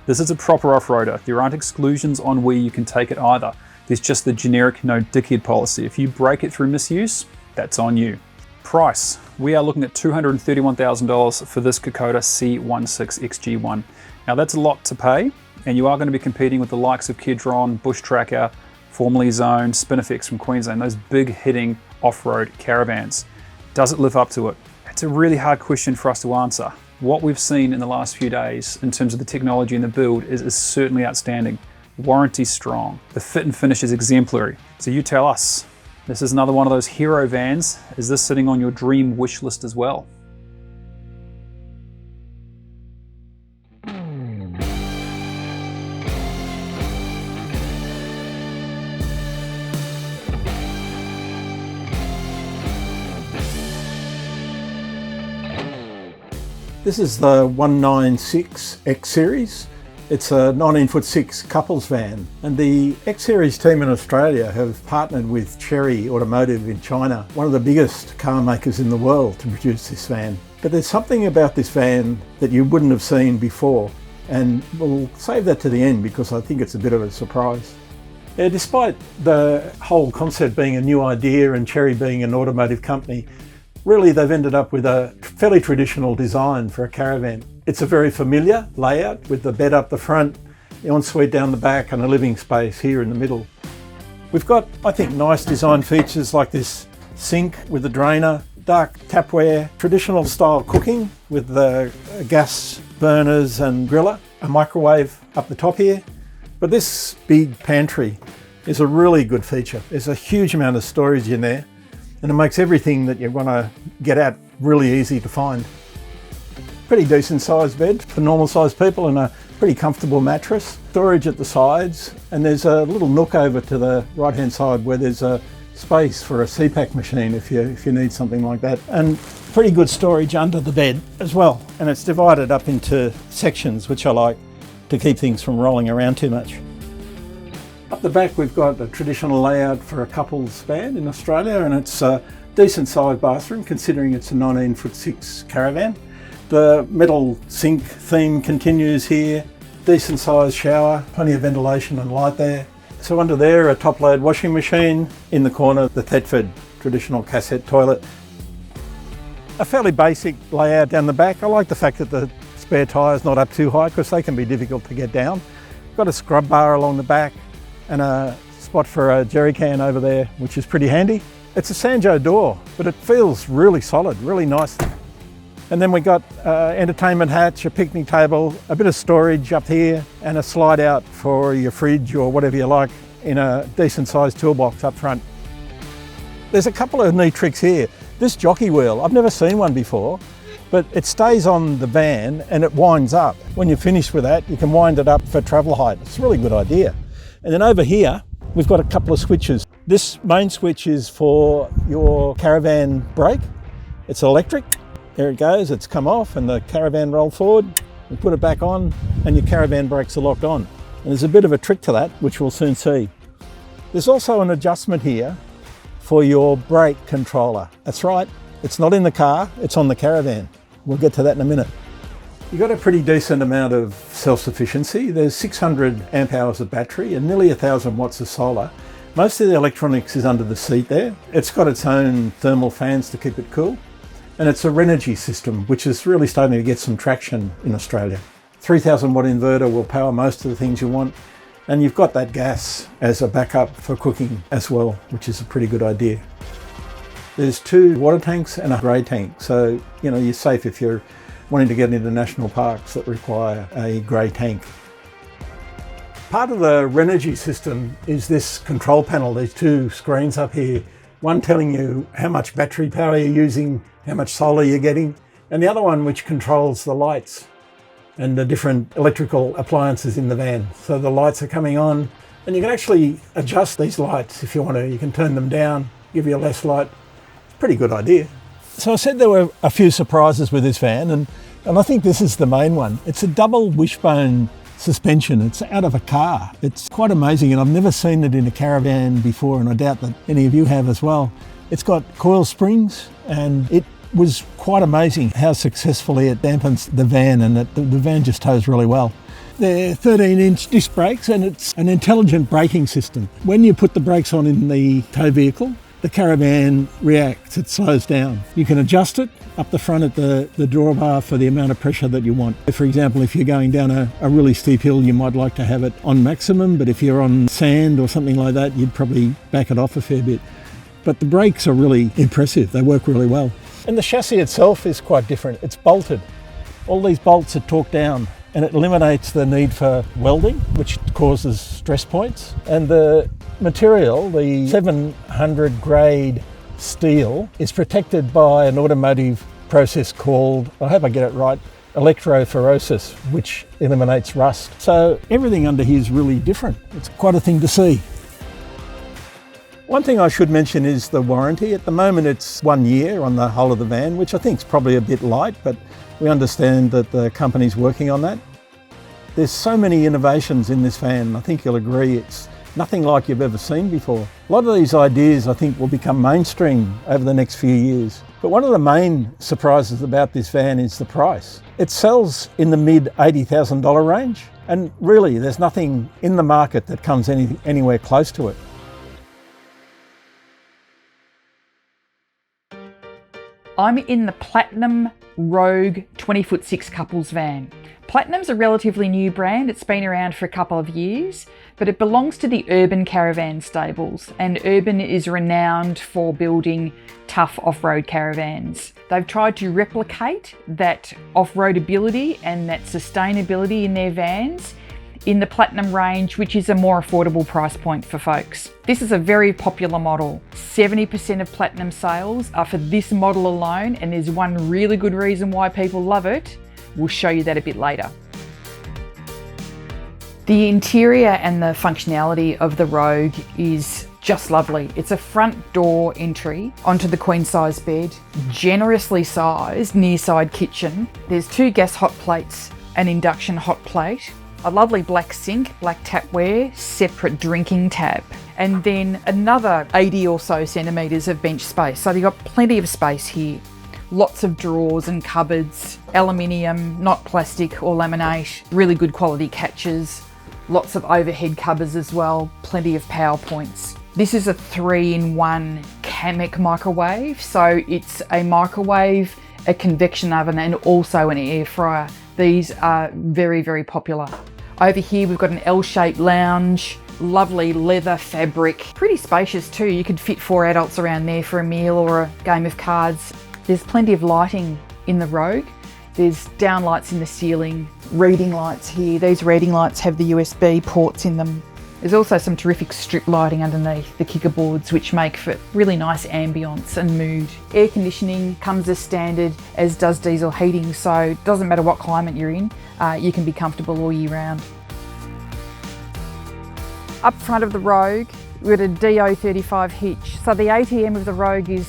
This is a proper off-roader. There aren't exclusions on where you can take it either. There's just the generic no dickhead policy. If you break it through misuse, that's on you. Price. We are looking at $231,000 for this Kokoda C16 XG1. Now that's a lot to pay, and you are going to be competing with the likes of Kedron, Bush Tracker, formerly Zone, Spinifex from Queensland, those big hitting off-road caravans. Does it live up to it? It's a really hard question for us to answer. What we've seen in the last few days in terms of the technology and the build is certainly outstanding. Warranty's strong. The fit and finish is exemplary. So you tell us, this is another one of those hero vans. Is this sitting on your dream wish list as well? This is the 196 X Series. It's a 19'6" couples van, and the X Series team in Australia have partnered with Chery Automotive in China, one of the biggest car makers in the world, to produce this van. But there's something about this van that you wouldn't have seen before, and we'll save that to the end because I think it's a bit of a surprise. Despite the whole concept being a new idea and Chery being an automotive company, really they've ended up with a fairly traditional design for a caravan. It's a very familiar layout with the bed up the front, the ensuite down the back and a living space here in the middle. We've got, I think, nice design features like this sink with a drainer, dark tapware, traditional style cooking with the gas burners and griller, a microwave up the top here. But this big pantry is a really good feature. There's a huge amount of storage in there, and it makes everything that you want to get at really easy to find. Pretty decent sized bed for normal sized people and a pretty comfortable mattress. Storage at the sides, and there's a little nook over to the right hand side where there's a space for a CPAC machine if you need something like that. And pretty good storage under the bed as well. And it's divided up into sections, which I like to keep things from rolling around too much. Up the back we've got a traditional layout for a couple's van in Australia, and it's a decent sized bathroom considering it's a 19'6" Caravan. The metal sink theme continues here, decent sized shower, plenty of ventilation and light there. So under there a top load washing machine, in the corner the Thetford traditional cassette toilet. A fairly basic layout down the back. I like the fact that the spare tyre's not up too high because they can be difficult to get down. Got a scrub bar along the back and a spot for a jerry can over there, which is pretty handy. It's a Sanjo door, but it feels really solid, really nice. And then we got entertainment hatch, a picnic table, a bit of storage up here, and a slide out for your fridge or whatever you like in a decent sized toolbox up front. There's a couple of neat tricks here. This jockey wheel, I've never seen one before, but it stays on the van and it winds up. When you're finished with that, you can wind it up for travel height. It's a really good idea. And then over here, we've got a couple of switches. This main switch is for your Caravan brake. It's electric. There it goes, it's come off and the Caravan rolled forward. You put it back on and your Caravan brakes are locked on. And there's a bit of a trick to that, which we'll soon see. There's also an adjustment here for your brake controller. That's right, it's not in the car, it's on the Caravan. We'll get to that in a minute. You've got a pretty decent amount of self-sufficiency. There's 600 amp hours of battery and nearly 1,000 watts of solar. Most of the electronics is under the seat there. It's got its own thermal fans to keep it cool. And it's a Renergy system, which is really starting to get some traction in Australia. 3,000 watt inverter will power most of the things you want. And you've got that gas as a backup for cooking as well, which is a pretty good idea. There's 2 water tanks and a grey tank. So, you know, you're safe if you're wanting to get into national parks that require a grey tank. Part of the Renergy system is this control panel. There's 2 screens up here, one telling you how much battery power you're using, how much solar you're getting, and the other one which controls the lights and the different electrical appliances in the van. So the lights are coming on, and you can actually adjust these lights if you want to. You can turn them down, give you less light. It's a pretty good idea. So I said there were a few surprises with this van, and I think this is the main one. It's a double wishbone suspension. It's out of a car. It's quite amazing, and I've never seen it in a Caravan before, and I doubt that any of you have as well. It's got coil springs, and it was quite amazing how successfully it dampens the van, and the van just tows really well. They're 13-inch disc brakes, and it's an intelligent braking system. When you put the brakes on in the tow vehicle, the Caravan reacts, it slows down. You can adjust it up the front at the drawbar for the amount of pressure that you want. For example, if you're going down a really steep hill, you might like to have it on maximum, but if you're on sand or something like that, you'd probably back it off a fair bit. But the brakes are really impressive, they work really well. And the chassis itself is quite different. It's bolted. All these bolts are torqued down, and it eliminates the need for welding, which causes stress points. And the material, the 700 grade steel, is protected by an automotive process called, I hope I get it right, electrophoresis, which eliminates rust. So everything under here is really different. It's quite a thing to see. One thing I should mention is the warranty. At the moment it's 1 year on the whole of the van, which I think is probably a bit light, but we understand that the company's working on that. There's so many innovations in this van, I think you'll agree it's nothing like you've ever seen before. A lot of these ideas I think will become mainstream over the next few years. But one of the main surprises about this van is the price. It sells in the mid $80,000 range, and really there's nothing in the market that comes anywhere close to it. I'm in the Platinum Rogue 20'6" couples van. Platinum's a relatively new brand. It's been around for a couple of years, but it belongs to the Urban Caravan stables, and Urban is renowned for building tough off-road caravans. They've tried to replicate that off-road ability and that sustainability in their vans in the Platinum range, which is a more affordable price point for folks. This is a very popular model. 70% of Platinum sales are for this model alone, and there's one really good reason why people love it. We'll show you that a bit later. The interior and the functionality of the Rogue is just lovely. It's a front door entry onto the queen size bed, generously sized near side kitchen. There's 2 gas hot plates, an induction hot plate, A lovely black sink, black tapware, separate drinking tap, and then another 80 or so centimetres of bench space. So you've got plenty of space here. Lots of drawers and cupboards, aluminium, not plastic or laminate, really good quality catches, lots of overhead covers as well, plenty of power points. This is a 3-in-1 Kamek microwave, so it's a microwave, a convection oven and also an air fryer. These are very, very popular. Over here we've got an L-shaped lounge, lovely leather fabric, pretty spacious too. You could fit 4 adults around there for a meal or a game of cards. There's plenty of lighting in the Rogue. There's downlights in the ceiling, reading lights here. These reading lights have the USB ports in them. There's also some terrific strip lighting underneath the kicker boards, which make for really nice ambience and mood. Air conditioning comes as standard, as does diesel heating, so it doesn't matter what climate you're in, you can be comfortable all year round. Up front of the Rogue, we've got a DO35 hitch. So the ATM of the Rogue is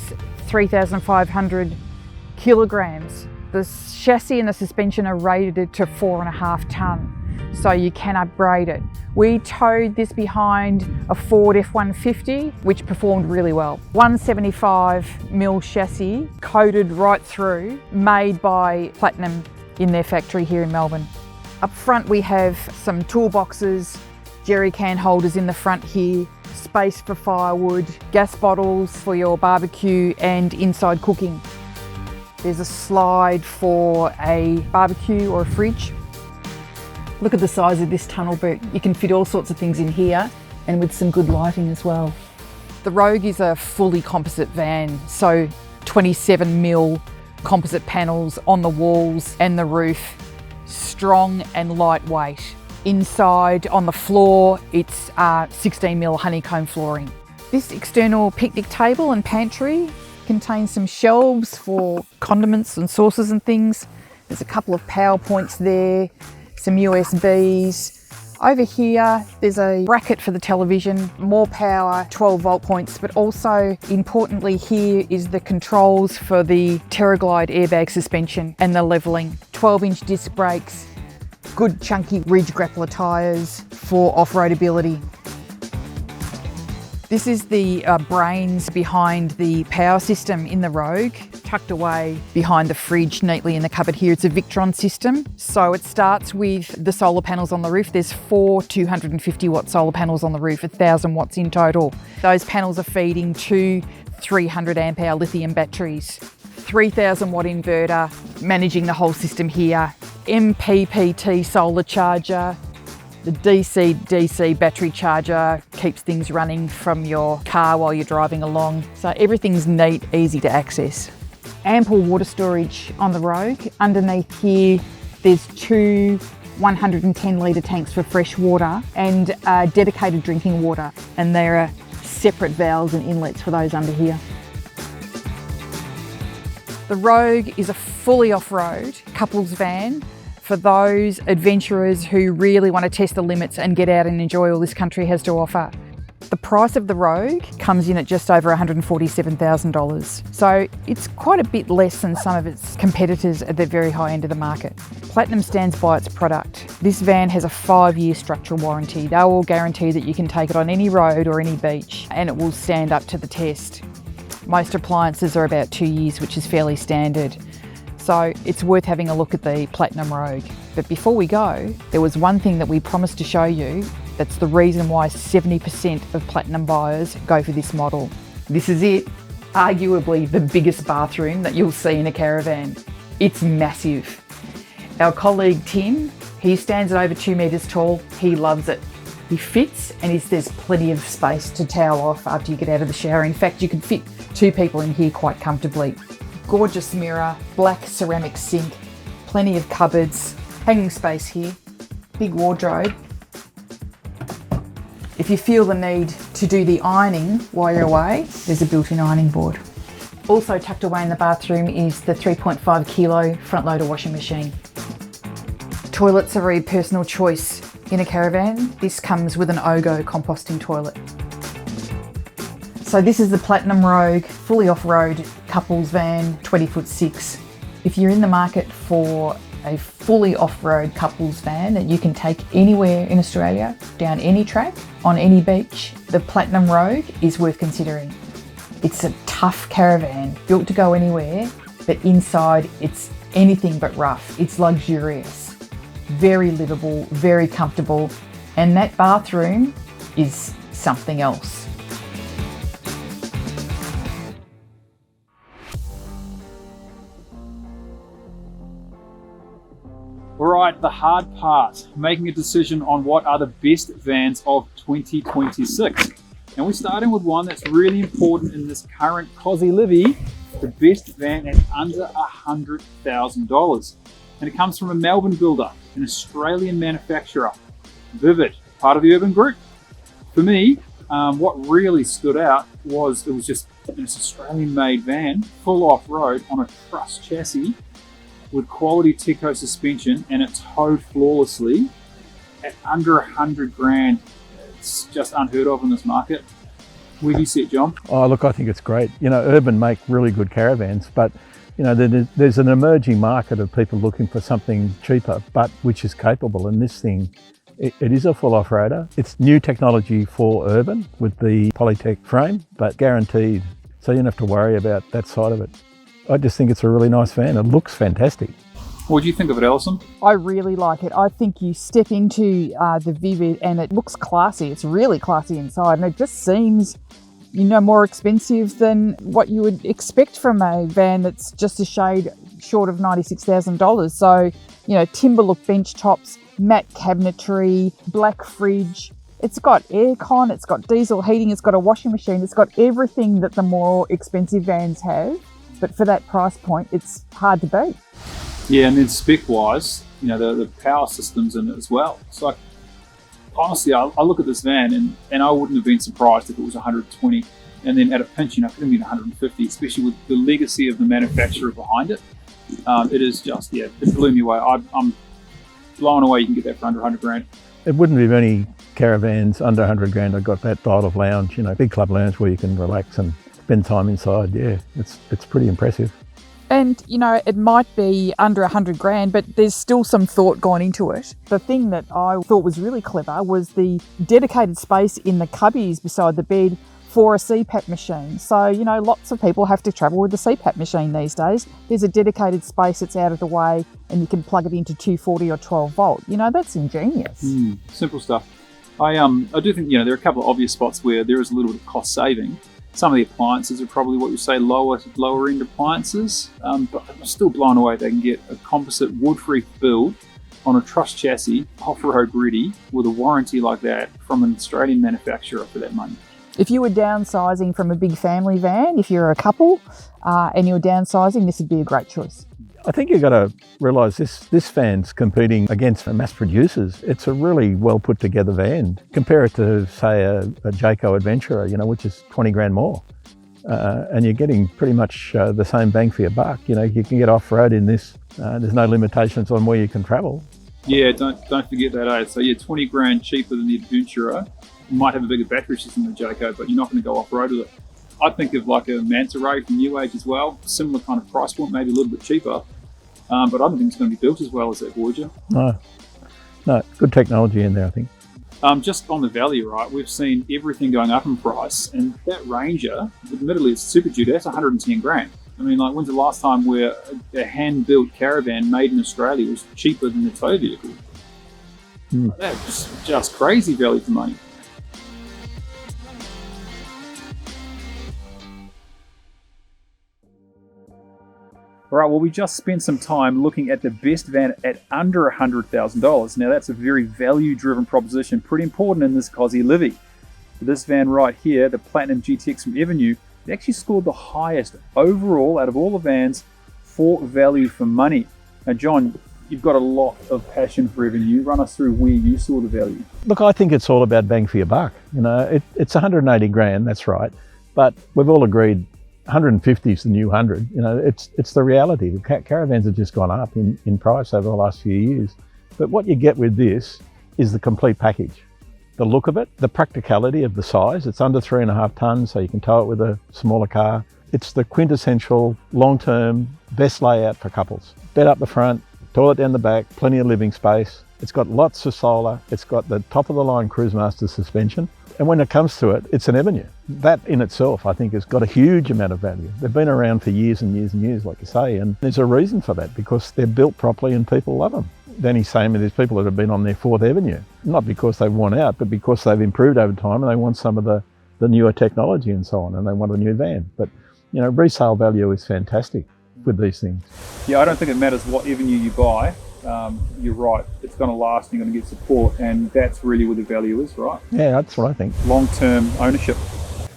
3,500 kilograms. The chassis and the suspension are rated to 4.5 tonne, so you can upgrade it. We towed this behind a Ford F-150, which performed really well. 175mm chassis, coated right through, made by Platinum in their factory here in Melbourne. Up front we have some toolboxes, jerry can holders in the front here, space for firewood, gas bottles for your barbecue and inside cooking. There's a slide for a barbecue or a fridge. Look at the size of this tunnel boot. You can fit all sorts of things in here and with some good lighting as well. The Rogue is a fully composite van, so 27mm composite panels on the walls and the roof, strong and lightweight. Inside on the floor, it's 16mm honeycomb flooring. This external picnic table and pantry contains some shelves for condiments and sauces and things. There's a couple of power points there, some USBs. Over here, there's a bracket for the television, more power, 12 volt points, but also importantly here is the controls for the TerraGlide airbag suspension and the leveling. 12-inch disc brakes, good chunky ridge grappler tyres for off-road ability. This is the brains behind the power system in the Rogue, tucked away behind the fridge neatly in the cupboard here. It's a Victron system. So it starts with the solar panels on the roof. There's 4 250 watt solar panels on the roof, 1,000 watts in total. Those panels are feeding 2 300 amp hour lithium batteries. 3,000 watt inverter, managing the whole system here. MPPT solar charger. The DC battery charger keeps things running from your car while you're driving along. So everything's neat, easy to access. Ample water storage on the Rogue. Underneath here, there's 2 110 litre tanks for fresh water and dedicated drinking water. And there are separate valves and inlets for those under here. The Rogue is a fully off-road couples van for those adventurers who really want to test the limits and get out and enjoy all this country has to offer. The price of the Rogue comes in at just over $147,000. So it's quite a bit less than some of its competitors at the very high end of the market. Platinum stands by its product. This van has a 5-year structural warranty. They will guarantee that you can take it on any road or any beach and it will stand up to the test. Most appliances are about 2 years, which is fairly standard. So it's worth having a look at the Platinum Rogue. But before we go, there was one thing that we promised to show you that's the reason why 70% of Platinum buyers go for this model. This is it, arguably the biggest bathroom that you'll see in a caravan. It's massive. Our colleague Tim, he stands at over 2 metres tall. He loves it. He fits and there's plenty of space to towel off after you get out of the shower. In fact, you can fit 2 people in here quite comfortably. Gorgeous mirror, black ceramic sink, plenty of cupboards, hanging space here, big wardrobe. If you feel the need to do the ironing while you're away, there's a built-in ironing board. Also tucked away in the bathroom is the 3.5 kilo front loader washing machine. Toilets are a very personal choice in a caravan. This comes with an Ogo composting toilet. So this is the Platinum Rogue, fully off-road couples van, 20'6". If you're in the market for a fully off-road couples van that you can take anywhere in Australia, down any track, on any beach. The Platinum Rogue is worth considering. It's a tough caravan, built to go anywhere, but inside it's anything but rough. It's luxurious, very livable, very comfortable, and that bathroom is something else. All right, the hard part, making a decision on what are the best vans of 2026. And we're starting with one that's really important in this current Aussie Livy, the best van at under $100,000. And it comes from a Melbourne builder, an Australian manufacturer, Vivid, part of the Urban Group. For me, what really stood out was it was just an Australian-made van, full off-road on a truss chassis, with quality Teco suspension, and it towed flawlessly at under 100 grand. It's just unheard of in this market. Where do you see it, John? Oh, look, I think it's great. You know, Urban make really good caravans, but you know, there's an emerging market of people looking for something cheaper, but which is capable. And this thing, it is a full off-roader. It's new technology for Urban with the Polytech frame, but guaranteed. So you don't have to worry about that side of it. I just think it's a really nice van. It looks fantastic. What do you think of it, Alison? I really like it. I think you step into the Vivid and it looks classy. It's really classy inside, and it just seems, you know, more expensive than what you would expect from a van that's just a shade short of $96,000. So, you know, timber look bench tops, matte cabinetry, black fridge. It's got aircon, it's got diesel heating, it's got a washing machine, it's got everything that the more expensive vans have. But for that price point, it's hard to beat. Yeah, and then spec-wise, you know, the power systems in it as well. It's like, honestly, I look at this van and I wouldn't have been surprised if it was 120. And then at a pinch, you know, it could have been 150, especially with the legacy of the manufacturer behind it. It is just, yeah, it blew me away. I'm blown away you can get that for under 100 grand. It wouldn't be many caravans under 100 grand. I've got that style of lounge, you know, big club lounge where you can relax and spend time inside. Yeah, it's pretty impressive. And, you know, it might be under 100 grand, but there's still some thought gone into it. The thing that I thought was really clever was the dedicated space in the cubbies beside the bed for a CPAP machine. So, you know, lots of people have to travel with the CPAP machine these days. There's a dedicated space that's out of the way and you can plug it into 240 or 12 volt. You know, that's ingenious. Simple stuff. I do think, you know, there are a couple of obvious spots where there is a little bit of cost saving. Some of the appliances are probably what you say lower end appliances, but I'm still blown away they can get a composite wood-free build on a truss chassis, off-road ready, with a warranty like that from an Australian manufacturer for that money. If you were downsizing from a big family van, if you're a couple and you're downsizing, this would be a great choice. I think you've got to realise this van's competing against mass producers. It's a really well put together van. Compare it to, say, a Jayco Adventurer, you know, which is 20 grand more. And you're getting pretty much the same bang for your buck. You know, you can get off-road in this. There's no limitations on where you can travel. Yeah, don't forget that, So yeah, 20 grand cheaper than the Adventurer. You might have a bigger battery system than the Jayco, but you're not going to go off-road with it. I think of like a Manta Ray from New Age as well, similar kind of price point, maybe a little bit cheaper, but I don't think it's going to be built as well as that Voyager. No, good technology in there, I think. Just on the value, right, we've seen everything going up in price, and that Ranger, admittedly it's Super Duty, that's 110 grand. I mean, like, when's the last time where a hand-built caravan made in Australia was cheaper than the tow vehicle? That's just crazy value for money. All right, well, we just spent some time looking at the best van at under $100,000. Now, that's a very value-driven proposition, pretty important in this Aussie Livy. This van right here, the Platinum GTX from Evernew, it actually scored the highest overall out of all the vans for value for money. Now, John, you've got a lot of passion for Evernew. Run us through where you saw the value. Look, I think it's all about bang for your buck. You know, it's 180 grand, that's right. But we've all agreed 150 is the new 100. You know, it's the reality. The caravans have just gone up in price over the last few years. But what you get with this is the complete package. The look of it, the practicality of the size. It's under 3.5 tons, so you can tow it with a smaller car. It's the quintessential long-term best layout for couples. Bed up the front, toilet down the back, plenty of living space. It's got lots of solar. It's got the top of the line Cruisemaster suspension. And when it comes to it, it's an Evernew. That in itself, I think, has got a huge amount of value. They've been around for years and years and years, like you say, and there's a reason for that, because they're built properly and people love them. Danny's saying there's people that have been on their fourth Evernew, not because they've worn out, but because they've improved over time and they want some of the newer technology and so on, and they want a new van. But, you know, resale value is fantastic with these things. Yeah, I don't think it matters what Evernew you buy. You're right, it's going to last and you're going to get support, and that's really where the value is, right? Yeah, that's what I think. Long-term ownership.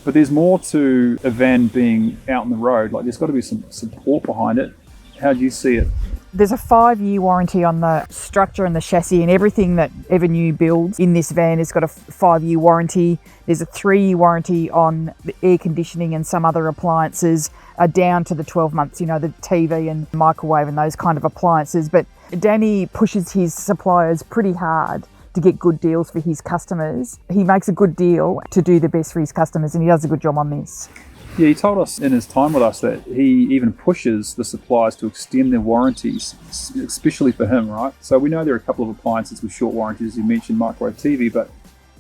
But there's more to a van being out on the road. Like, there's got to be some support behind it. How do you see it? There's a 5-year warranty on the structure and the chassis, and everything that Evernew builds in this van has got a 5-year warranty. There's a 3-year warranty on the air conditioning, and some other appliances are down to the 12 months, you know, the TV and microwave and those kind of appliances. But Danny pushes his suppliers pretty hard to get good deals for his customers. He makes a good deal to do the best for his customers, and he does a good job on this. Yeah, he told us in his time with us that he even pushes the suppliers to extend their warranties, especially for him, right? So we know there are a couple of appliances with short warranties. You mentioned microwave TV, but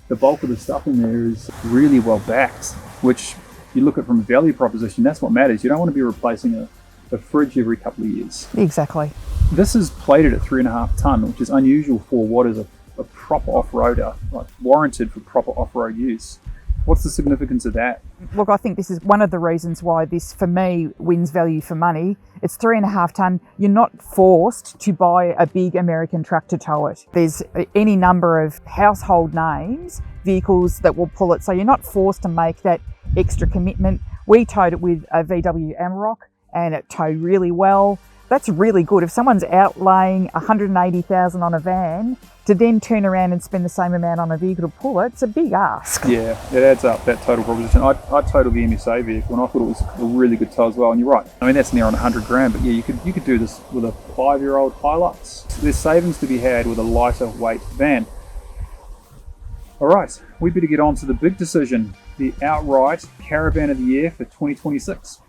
the bulk of the stuff in there is really well backed, which you look at from a value proposition, that's what matters. You don't want to be replacing a fridge every couple of years. Exactly. This is plated at 3.5 tonne, which is unusual for what is a proper off-roader, like warranted for proper off-road use. What's the significance of that? Look, I think this is one of the reasons why this, for me, wins value for money. It's 3.5 tonne. You're not forced to buy a big American truck to tow it. There's any number of household names, vehicles that will pull it. So you're not forced to make that extra commitment. We towed it with a VW Amarok and it towed really well. That's really good. If someone's outlaying $180,000 on a van, to then turn around and spend the same amount on a vehicle to pull it, it's a big ask. Yeah, it adds up, that total proposition. I totaled the MSA vehicle and I thought it was a really good tow as well, and you're right. I mean, that's near on 100 grand, but yeah, you could do this with a 5-year-old Hilux. There's savings to be had with a lighter weight van. All right, we better get on to the big decision, the outright Caravan of the Year for 2026.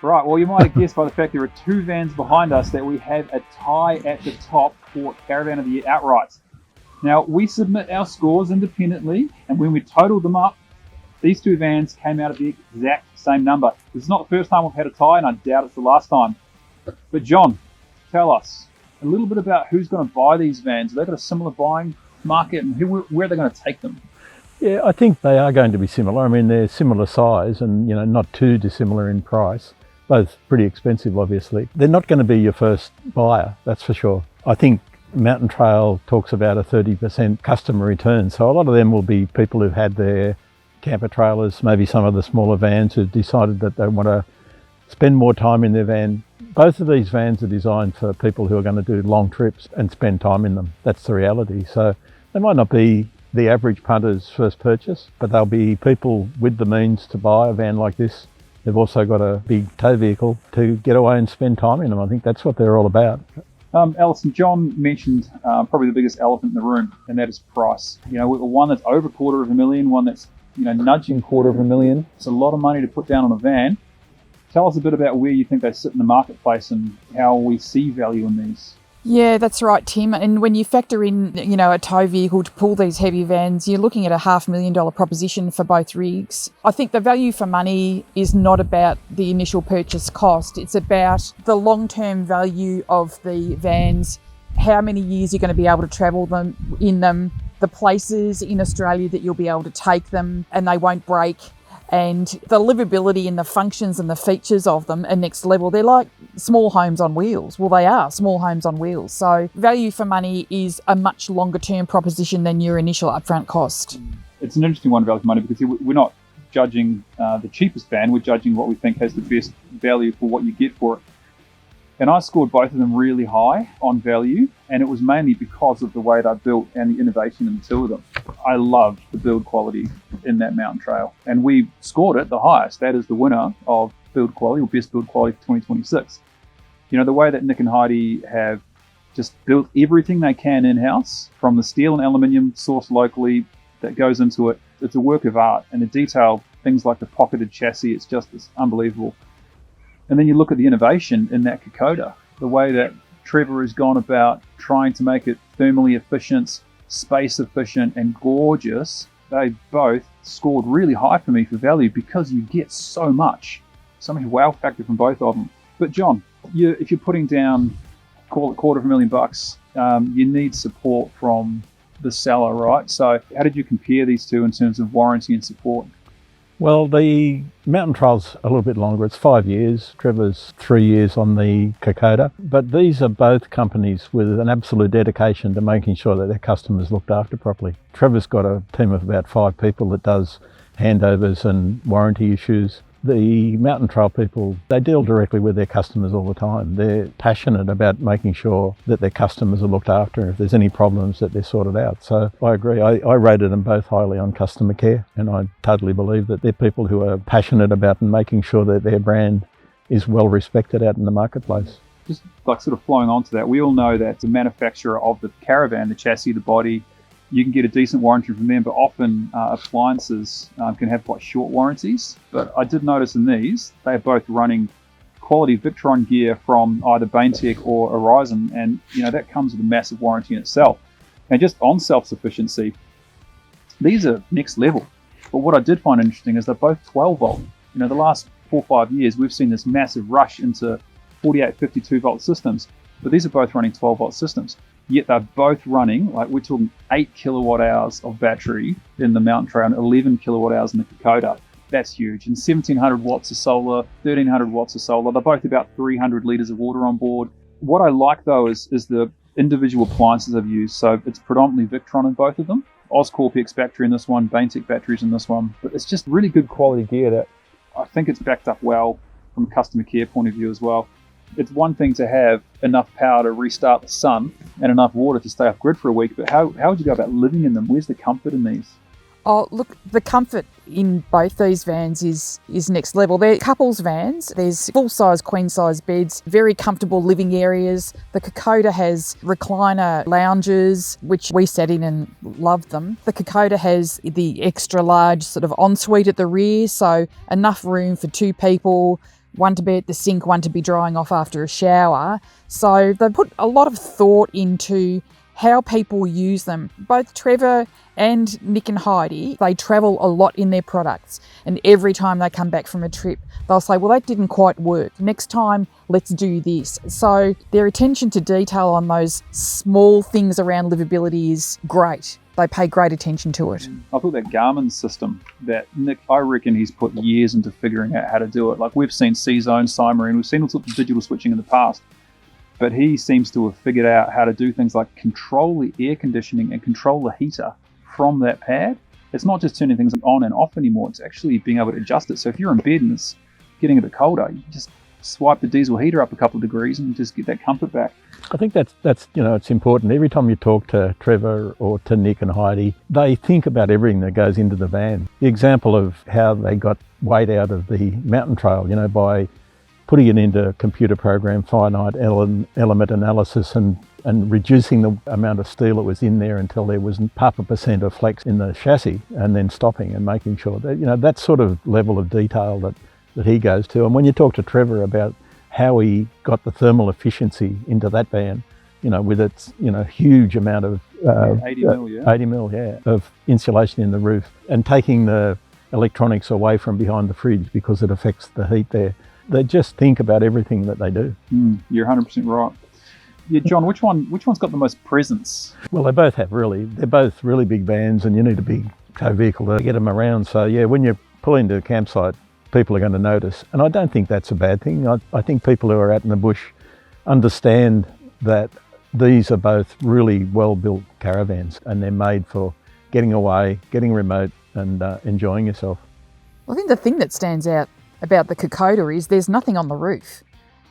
Right, well, you might have guessed by the fact there are 2 vans behind us that we have a tie at the top for Caravan of the Year outright. Now, we submit our scores independently, and when we totaled them up, these 2 vans came out of the exact same number. This is not the first time we've had a tie, and I doubt it's the last time. But John, tell us a little bit about who's going to buy these vans. Have they got a similar buying market, and where are they going to take them? Yeah, I think they are going to be similar. I mean, they're similar size and, you know, not too dissimilar in price. Both pretty expensive, obviously. They're not going to be your first buyer, that's for sure. I think Mountain Trail talks about a 30% customer return. So a lot of them will be people who've had their camper trailers, maybe some of the smaller vans who've decided that they want to spend more time in their van. Both of these vans are designed for people who are going to do long trips and spend time in them. That's the reality. So they might not be the average punter's first purchase, but they'll be people with the means to buy a van like this. They've also got a big tow vehicle to get away and spend time in them. I think that's what they're all about. Alison, John mentioned probably the biggest elephant in the room, and that is price. You know, one that's over $250,000, one that's, you know, nudging $250,000. It's a lot of money to put down on a van. Tell us a bit about where you think they sit in the marketplace and how we see value in these. Yeah, that's right, Tim. And when you factor in, you know, a tow vehicle to pull these heavy vans, you're looking at a $500,000 proposition for both rigs. I think the value for money is not about the initial purchase cost. It's about the long-term value of the vans, how many years you're going to be able to travel them in them, the places in Australia that you'll be able to take them and they won't break. And the livability and the functions and the features of them are next level. They're like small homes on wheels. Well, they are small homes on wheels. So value for money is a much longer term proposition than your initial upfront cost. It's an interesting one, value for money, because we're not judging the cheapest van. We're judging what we think has the best value for what you get for it. And I scored both of them really high on value, and it was mainly because of the way they're built and the innovation in the two of them. I loved the build quality in that Mountain Trail, and we scored it the highest. That is the winner of build quality, or best build quality for 2026. You know, the way that Nick and Heidi have just built everything they can in-house, from the steel and aluminium sourced locally that goes into it, it's a work of art. And the detail, things like the pocketed chassis, it's unbelievable. And then you look at the innovation in that Kokoda, the way that Trevor has gone about trying to make it thermally efficient, space efficient, and gorgeous. They both scored really high for me for value because you get so much wow factor from both of them. But John, if you're putting down, call it $250,000, you need support from the seller, right? So how did you compare these two in terms of warranty and support? Well, the Mountain Trail's a little bit longer. It's 5 years. Trevor's 3 years on the Kokoda. But these are both companies with an absolute dedication to making sure that their customers looked after properly. Trevor's got a team of about 5 people that does handovers and warranty issues. The Mountain Trail people, they deal directly with their customers all the time. They're passionate about making sure that their customers are looked after, and if there's any problems that they're sorted out. So I agree. I rated them both highly on customer care, and I totally believe that they're people who are passionate about making sure that their brand is well respected out in the marketplace. Just like sort of flowing on to that, we all know that the manufacturer of the Caravan, the chassis, the body, you can get a decent warranty from them, but often appliances can have quite short warranties. But I did notice in these, they are both running quality Victron gear from either Baintech or Horizon, and that comes with a massive warranty in itself. And just on self-sufficiency, these are next level. But what I did find interesting is they're both 12 volt. The last 4 or 5 years, we've seen this massive rush into 48, 52 volt systems, but these are both running 12 volt systems. Yet they're both running, like we're talking 8 kilowatt hours of battery in the Mountain Trail and 11 kilowatt hours in the Kokoda. That's huge. And 1700 watts of solar, 1300 watts of solar. They're both about 300 litres of water on board. What I like though is the individual appliances I've used. So it's predominantly Victron in both of them. Oscorp X battery in this one, Baintech batteries in this one. But it's just really good quality gear that I think it's backed up well from a customer care point of view as well. It's one thing to have enough power to restart the sun and enough water to stay off grid for a week, but how would you go about living in them? Where's the comfort in these? Oh, look, the comfort in both these vans is next level. They're couples vans. There's full-size, queen-size beds, very comfortable living areas. The Kokoda has recliner lounges, which we sat in and loved them. The Kokoda has the extra large sort of ensuite at the rear, so enough room for 2 people, one to be at the sink, one to be drying off after a shower. So they put a lot of thought into how people use them. Both Trevor and Nick and Heidi, they travel a lot in their products. And every time they come back from a trip, they'll say, well, that didn't quite work. Next time, let's do this. So their attention to detail on those small things around livability is great. They pay great attention to it. I thought that Garmin system that Nick, I reckon he's put years into figuring out how to do it. Like we've seen C-Zone, Cymarine, we've seen all sorts of digital switching in the past, but he seems to have figured out how to do things like control the air conditioning and control the heater from that pad. It's not just turning things on and off anymore, it's actually being able to adjust it. So if you're in bed and it's getting a bit colder, you just swipe the diesel heater up a couple of degrees and just get that comfort back. I think that's it's important. Every time you talk to Trevor or to Nick and Heidi, they think about everything that goes into the van. The example of how they got weight out of the Mountain Trail, by putting it into computer program, finite element analysis and reducing the amount of steel that was in there until there was 0.5% of flex in the chassis, and then stopping and making sure that, that sort of level of detail that he goes to. And when you talk to Trevor about how he got the thermal efficiency into that van, with its, huge amount of 80 mil of insulation in the roof, and taking the electronics away from behind the fridge because it affects the heat there. They just think about everything that they do. You're 100% right. Yeah, John, which one's got the most presence? Well, they both have really. They're both really big vans, and you need a big tow vehicle to get them around. So yeah, when you pull into a campsite, people are going to notice. And I don't think that's a bad thing. I think people who are out in the bush understand that these are both really well-built caravans, and they're made for getting away, getting remote, and enjoying yourself. I think the thing that stands out about the Kokoda is there's nothing on the roof.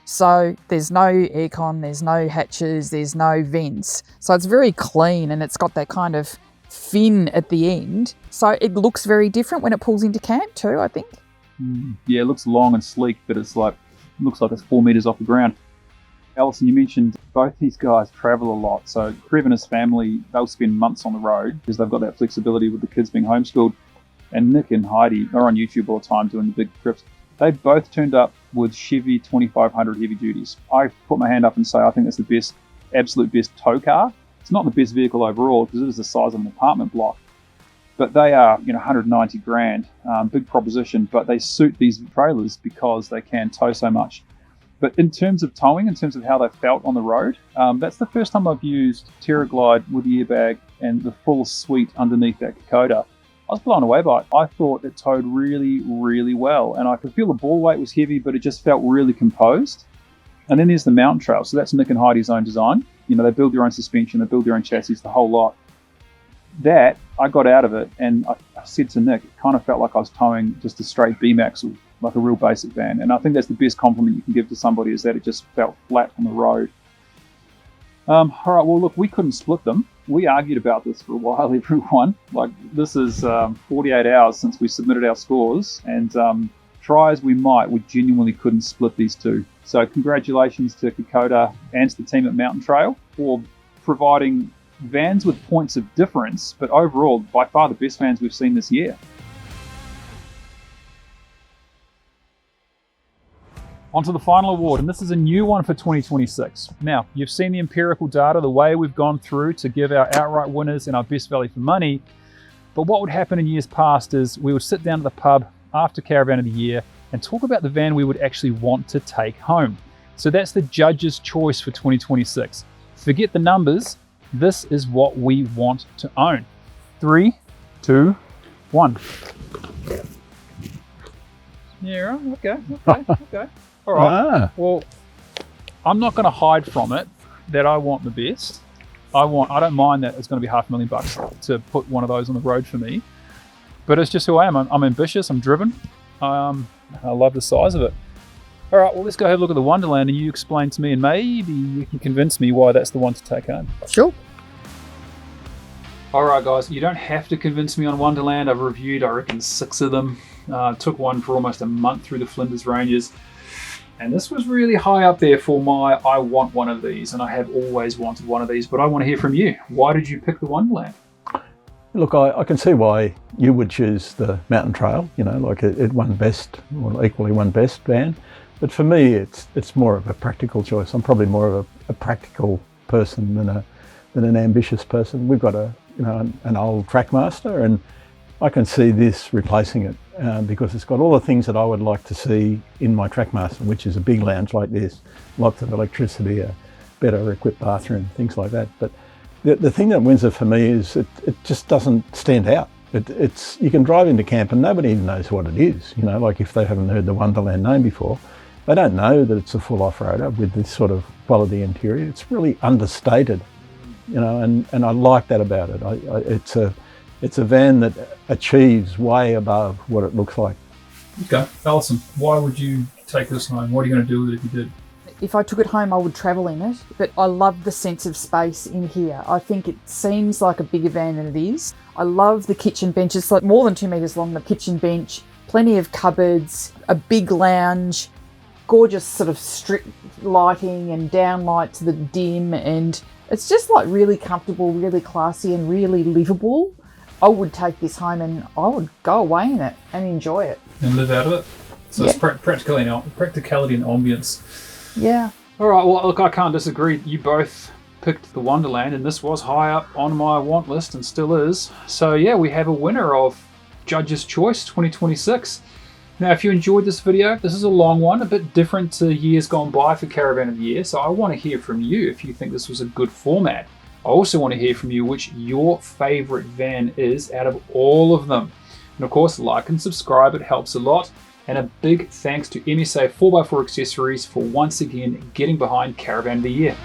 So there's no aircon, there's no hatches, there's no vents. So it's very clean, and it's got that kind of fin at the end. So it looks very different when it pulls into camp too, I think. Yeah, it looks long and sleek, but looks like it's 4 meters off the ground. Alison, you mentioned both these guys travel a lot. So Trev and his family, they'll spend months on the road because they've got that flexibility with the kids being homeschooled. And Nick and Heidi are on YouTube all the time doing the big trips. They both turned up with Chevy 2500 heavy duties. I put my hand up and say I think it's the best, absolute best tow car. It's not the best vehicle overall because it is the size of an apartment block, but they are, 190 grand, big proposition, but they suit these trailers because they can tow so much. But in terms of towing, in terms of how they felt on the road, that's the first time I've used TerraGlide with the airbag and the full suite underneath that Kokoda. I was blown away by it. I thought it towed really, really well, and I could feel the ball weight was heavy, but it just felt really composed. And then there's the mountain trail. So that's Nick and Heidi's own design. They build their own suspension, they build their own chassis, the whole lot. That, I got out of it, and I said to Nick, it kind of felt like I was towing just a straight B-Maxle, like a real basic van. And I think that's the best compliment you can give to somebody, is that it just felt flat on the road. All right, well, look, we couldn't split them. We argued about this for a while, everyone. Like, this is 48 hours since we submitted our scores, and try as we might, we genuinely couldn't split these two. So congratulations to Kokoda and to the team at Mountain Trail for providing vans with points of difference, but overall, by far the best vans we've seen this year. On to the final award, and this is a new one for 2026. Now, you've seen the empirical data, the way we've gone through to give our outright winners and our best value for money. But what would happen in years past is we would sit down at the pub after Caravan of the Year and talk about the van we would actually want to take home. So that's the judge's choice for 2026. Forget the numbers, this is what we want to own. 3, 2, 1. Yeah, okay. All right. Well, I'm not going to hide from it that I want the best. I don't mind that it's going to be $500,000 to put one of those on the road for me. But it's just who I am. I'm ambitious. I'm driven. I love the size of it. All right. Well, let's go have a look at the Wonderland, and you explain to me, and maybe you can convince me why that's the one to take home. Sure. All right, guys. You don't have to convince me on Wonderland. I've reviewed, I reckon, 6 of them. Took one for almost a month through the Flinders Ranges. And this was really high up there for my, I want one of these, and I have always wanted one of these, but I want to hear from you. Why did you pick the Wonderland? Look, I can see why you would choose the Mountain Trail, like it won best, or equally won best van. But for me, it's more of a practical choice. I'm probably more of a practical person than an ambitious person. We've got an old Trackmaster, and I can see this replacing it because it's got all the things that I would like to see in my Trackmaster, which is a big lounge like this, lots of electricity, a better equipped bathroom, things like that. But the thing that wins it for me is it just doesn't stand out. It's you can drive into camp and nobody even knows what it is. Like if they haven't heard the Wonderland name before, they don't know that it's a full off-roader with this sort of quality interior. It's really understated, and I like that about it. It's a van that achieves way above what it looks like. Okay, Alison, why would you take this home? What are you going to do with it if you did? If I took it home, I would travel in it, but I love the sense of space in here. I think it seems like a bigger van than it is. I love the kitchen bench. It's like more than 2 meters long, the kitchen bench, plenty of cupboards, a big lounge, gorgeous sort of strip lighting and down lights that are dim, and it's just like really comfortable, really classy and really livable. I would take this home and I would go away in it and enjoy it. And live out of it? So yeah. It's practicality and ambience. Yeah. All right, well, look, I can't disagree. You both picked the Wonderland, and this was high up on my want list and still is. So yeah, we have a winner of Judge's Choice 2026. Now, if you enjoyed this video, this is a long one, a bit different to years gone by for Caravan of the Year. So I want to hear from you if you think this was a good format. I also want to hear from you which your favorite van is out of all of them. And of course, like and subscribe, it helps a lot. And a big thanks to MSA 4x4 Accessories for once again getting behind Caravan of the Year.